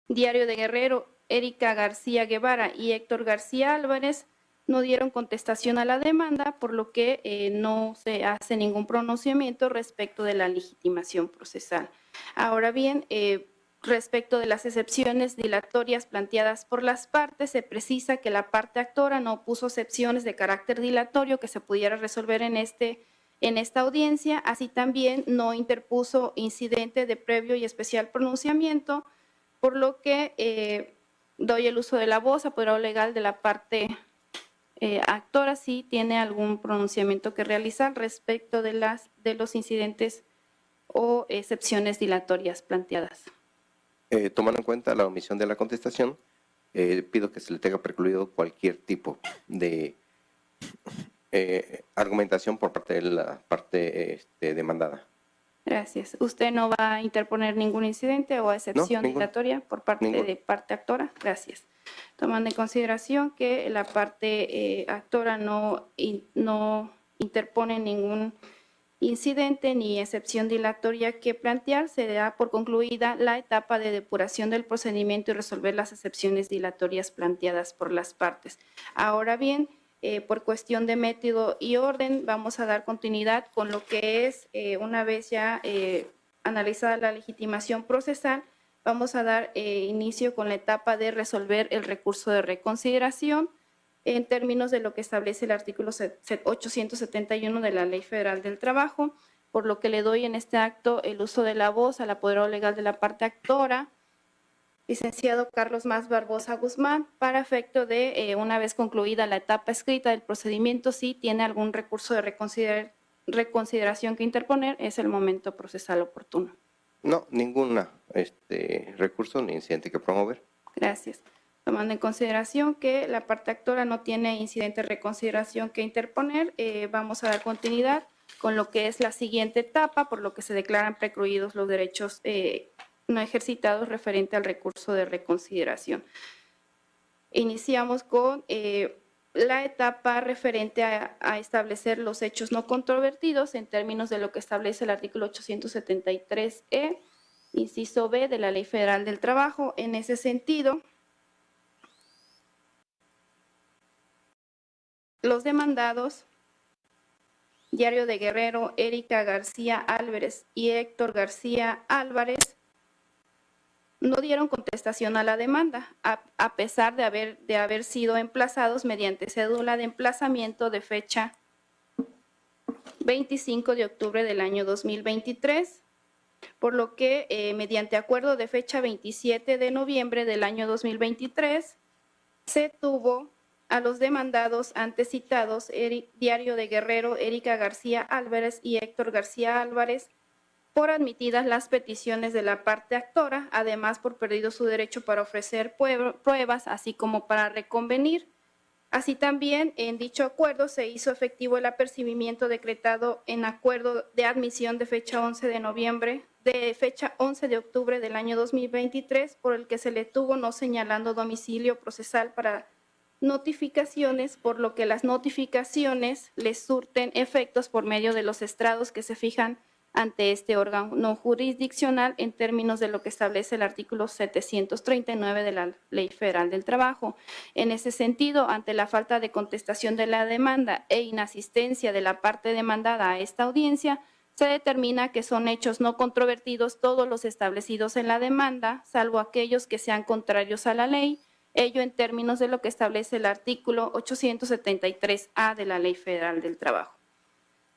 Diario de Guerrero, Erika García Guevara y Héctor García Álvarez, no dieron contestación a la demanda, por lo que no se hace ningún pronunciamiento respecto de la legitimación procesal. Ahora bien, respecto de las excepciones dilatorias planteadas por las partes, se precisa que la parte actora no puso excepciones de carácter dilatorio que se pudiera resolver en esta audiencia, así también no interpuso incidente de previo y especial pronunciamiento, por lo que doy el uso de la voz, apoderado legal de la parte actora, si tiene algún pronunciamiento que realizar respecto de los incidentes o excepciones dilatorias planteadas. Tomando en cuenta la omisión de la contestación, pido que se le tenga precluido cualquier tipo de argumentación por parte de la parte demandada. Gracias. ¿Usted no va a interponer ningún incidente o excepción dilatoria por parte de parte actora? Gracias. Tomando en consideración que la parte actora no interpone ningún incidente ni excepción dilatoria que plantear, se da por concluida la etapa de depuración del procedimiento y resolver las excepciones dilatorias planteadas por las partes. Ahora bien, por cuestión de método y orden, vamos a dar continuidad con lo que es, una vez ya analizada la legitimación procesal, vamos a dar inicio con la etapa de resolver el recurso de reconsideración en términos de lo que establece el artículo 871 de la Ley Federal del Trabajo, por lo que le doy en este acto el uso de la voz al apoderado legal de la parte actora, licenciado Carlos Más Barbosa Guzmán, para efecto de, una vez concluida la etapa escrita del procedimiento, si tiene algún recurso de reconsideración que interponer, es el momento procesal oportuno. No, ningún recurso ni incidente que promover. Gracias. Tomando en consideración que la parte actora no tiene incidente de reconsideración que interponer, vamos a dar continuidad con lo que es la siguiente etapa, por lo que se declaran precluidos los derechos no ejercitados referente al recurso de reconsideración. Iniciamos con la etapa referente a establecer los hechos no controvertidos en términos de lo que establece el artículo 873E, inciso B de la Ley Federal del Trabajo. En ese sentido, los demandados, Diario de Guerrero, Erika García Álvarez y Héctor García Álvarez, no dieron contestación a la demanda, a pesar de haber sido emplazados mediante cédula de emplazamiento de fecha 25 de octubre del año 2023, por lo que mediante acuerdo de fecha 27 de noviembre del año 2023, se tuvo a los demandados antes citados, Diario de Guerrero, Erika García Álvarez y Héctor García Álvarez, por admitidas las peticiones de la parte actora, además por perdido su derecho para ofrecer pruebas, así como para reconvenir. Así también, en dicho acuerdo se hizo efectivo el apercibimiento decretado en acuerdo de admisión de fecha 11 de octubre del año 2023, por el que se le tuvo no señalando domicilio procesal para notificaciones, por lo que las notificaciones les surten efectos por medio de los estrados que se fijan ante este órgano jurisdiccional en términos de lo que establece el artículo 739 de la Ley Federal del Trabajo. En ese sentido, ante la falta de contestación de la demanda e inasistencia de la parte demandada a esta audiencia, se determina que son hechos no controvertidos todos los establecidos en la demanda, salvo aquellos que sean contrarios a la ley, ello en términos de lo que establece el artículo 873A de la Ley Federal del Trabajo.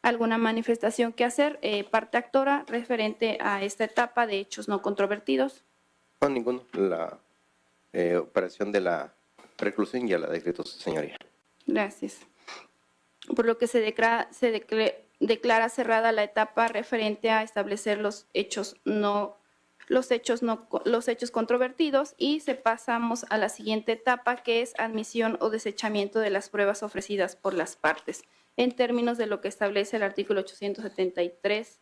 ¿Alguna manifestación que hacer, parte actora, referente a esta etapa de hechos no controvertidos? No, ninguno. La operación de la reclusión ya la decretó su señoría. Gracias. Por lo que se declara cerrada la etapa referente a establecer los hechos controvertidos, y pasamos a la siguiente etapa, que es admisión o desechamiento de las pruebas ofrecidas por las partes, en términos de lo que establece el artículo 873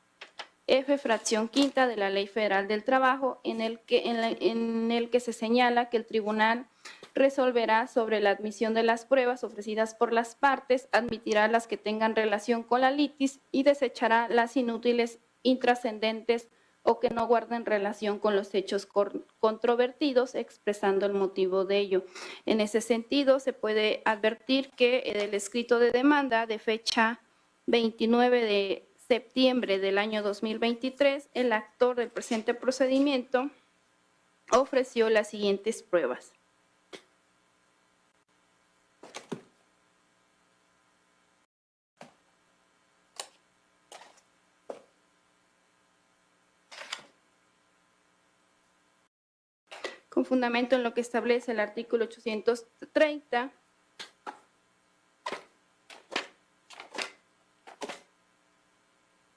F, fracción quinta de la Ley Federal del Trabajo, en el que se señala que el tribunal resolverá sobre la admisión de las pruebas ofrecidas por las partes, admitirá las que tengan relación con la litis y desechará las inútiles, intrascendentes o que no guarden relación con los hechos controvertidos, expresando el motivo de ello. En ese sentido, se puede advertir que el escrito de demanda de fecha 29 de septiembre del año 2023, el actor del presente procedimiento ofreció las siguientes pruebas. Con fundamento en lo que establece el artículo 830,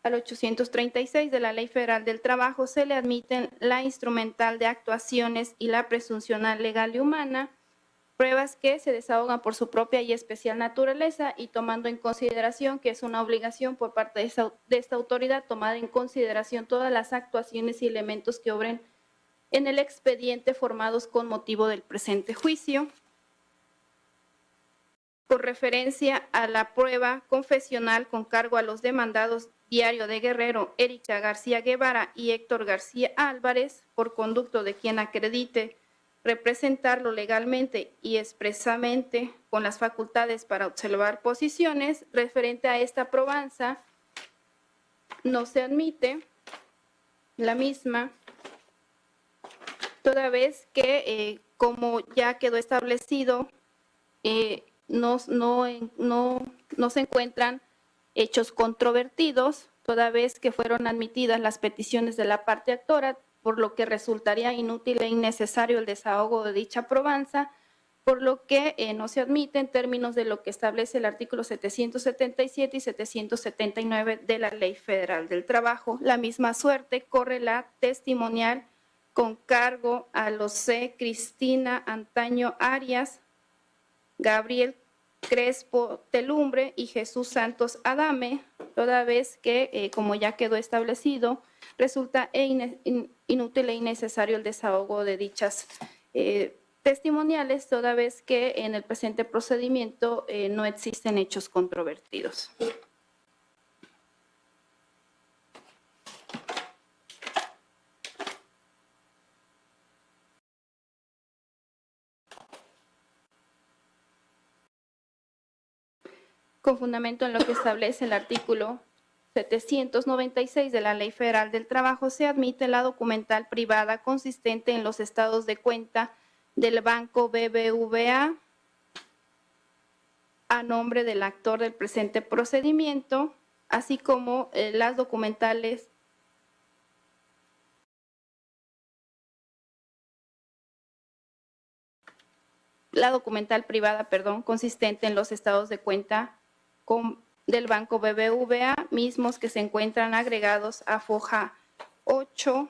al 836 de la Ley Federal del Trabajo, se le admiten la instrumental de actuaciones y la presuncional legal y humana, pruebas que se desahogan por su propia y especial naturaleza, y tomando en consideración que es una obligación por parte de esta autoridad tomar en consideración todas las actuaciones y elementos que obren en el expediente formados con motivo del presente juicio. Por referencia a la prueba confesional con cargo a los demandados Diario de Guerrero, Erika García Guevara y Héctor García Álvarez, por conducto de quien acredite representarlo legalmente y expresamente con las facultades para observar posiciones, referente a esta probanza, no se admite la misma, toda vez que, como ya quedó establecido, no se encuentran hechos controvertidos, toda vez que fueron admitidas las peticiones de la parte actora, por lo que resultaría inútil e innecesario el desahogo de dicha probanza, por lo que no se admite en términos de lo que establece el artículo 777 y 779 de la Ley Federal del Trabajo. La misma suerte corre la testimonial con cargo a los C. Cristina Antaño Arias, Gabriel Crespo Telumbre y Jesús Santos Adame, toda vez que, como ya quedó establecido, resulta inútil e innecesario el desahogo de dichas testimoniales, toda vez que en el presente procedimiento no existen hechos controvertidos. Con fundamento en lo que establece el artículo 796 de la Ley Federal del Trabajo se admite la documental privada consistente en los estados de cuenta del Banco BBVA a nombre del actor del presente procedimiento, así como las documentales la documental privada, consistente en los estados de cuenta del Banco BBVA, mismos que se encuentran agregados a foja 8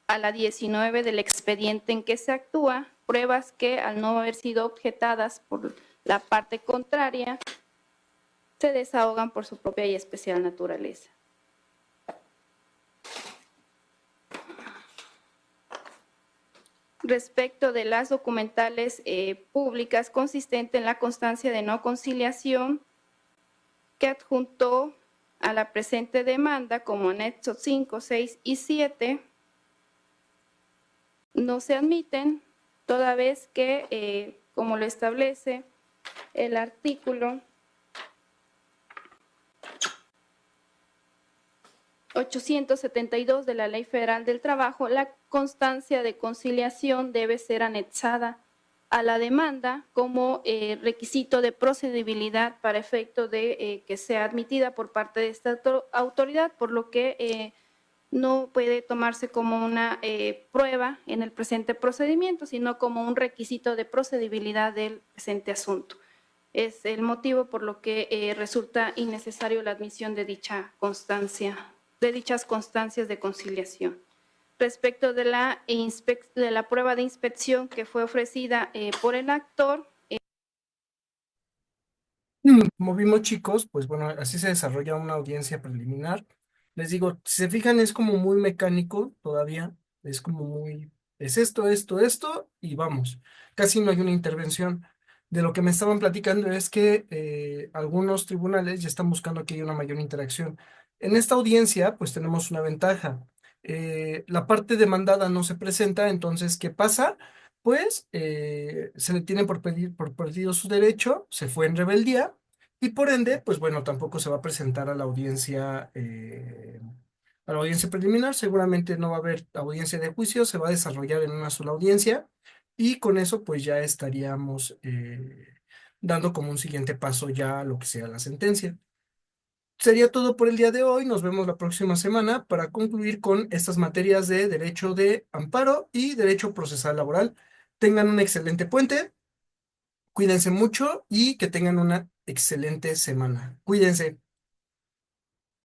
a la 19 del expediente en que se actúa, pruebas que al no haber sido objetadas por la parte contraria, se desahogan por su propia y especial naturaleza. Respecto de las documentales públicas consistente en la constancia de no conciliación que adjuntó a la presente demanda como anexo 5, 6 y 7, no se admiten, toda vez que, como lo establece el artículo 872 de la Ley Federal del Trabajo, la constancia de conciliación debe ser anexada a la demanda como requisito de procedibilidad para efecto de que sea admitida por parte de esta autoridad, por lo que no puede tomarse como una prueba en el presente procedimiento, sino como un requisito de procedibilidad del presente asunto. Es el motivo por lo que resulta innecesario la admisión de dicha constancia, de dichas constancias de conciliación. Respecto de la prueba de inspección que fue ofrecida por el actor. Como vimos, chicos, pues bueno, así se desarrolla una audiencia preliminar. Les digo, si se fijan, es como muy mecánico todavía, es como muy, es esto, y vamos, casi no hay una intervención. De lo que me estaban platicando es que algunos tribunales ya están buscando que haya una mayor interacción. En esta audiencia, pues tenemos una ventaja. La parte demandada no se presenta, entonces, ¿qué pasa? Pues se le tiene por perdido su derecho, se fue en rebeldía y por ende, pues bueno, tampoco se va a presentar a la audiencia preliminar. Seguramente no va a haber audiencia de juicio, se va a desarrollar en una sola audiencia y con eso pues ya estaríamos dando como un siguiente paso ya a lo que sea la sentencia. Sería todo por el día de hoy. Nos vemos la próxima semana para concluir con estas materias de derecho de amparo y derecho procesal laboral. Tengan un excelente puente, cuídense mucho y que tengan una excelente semana. Cuídense.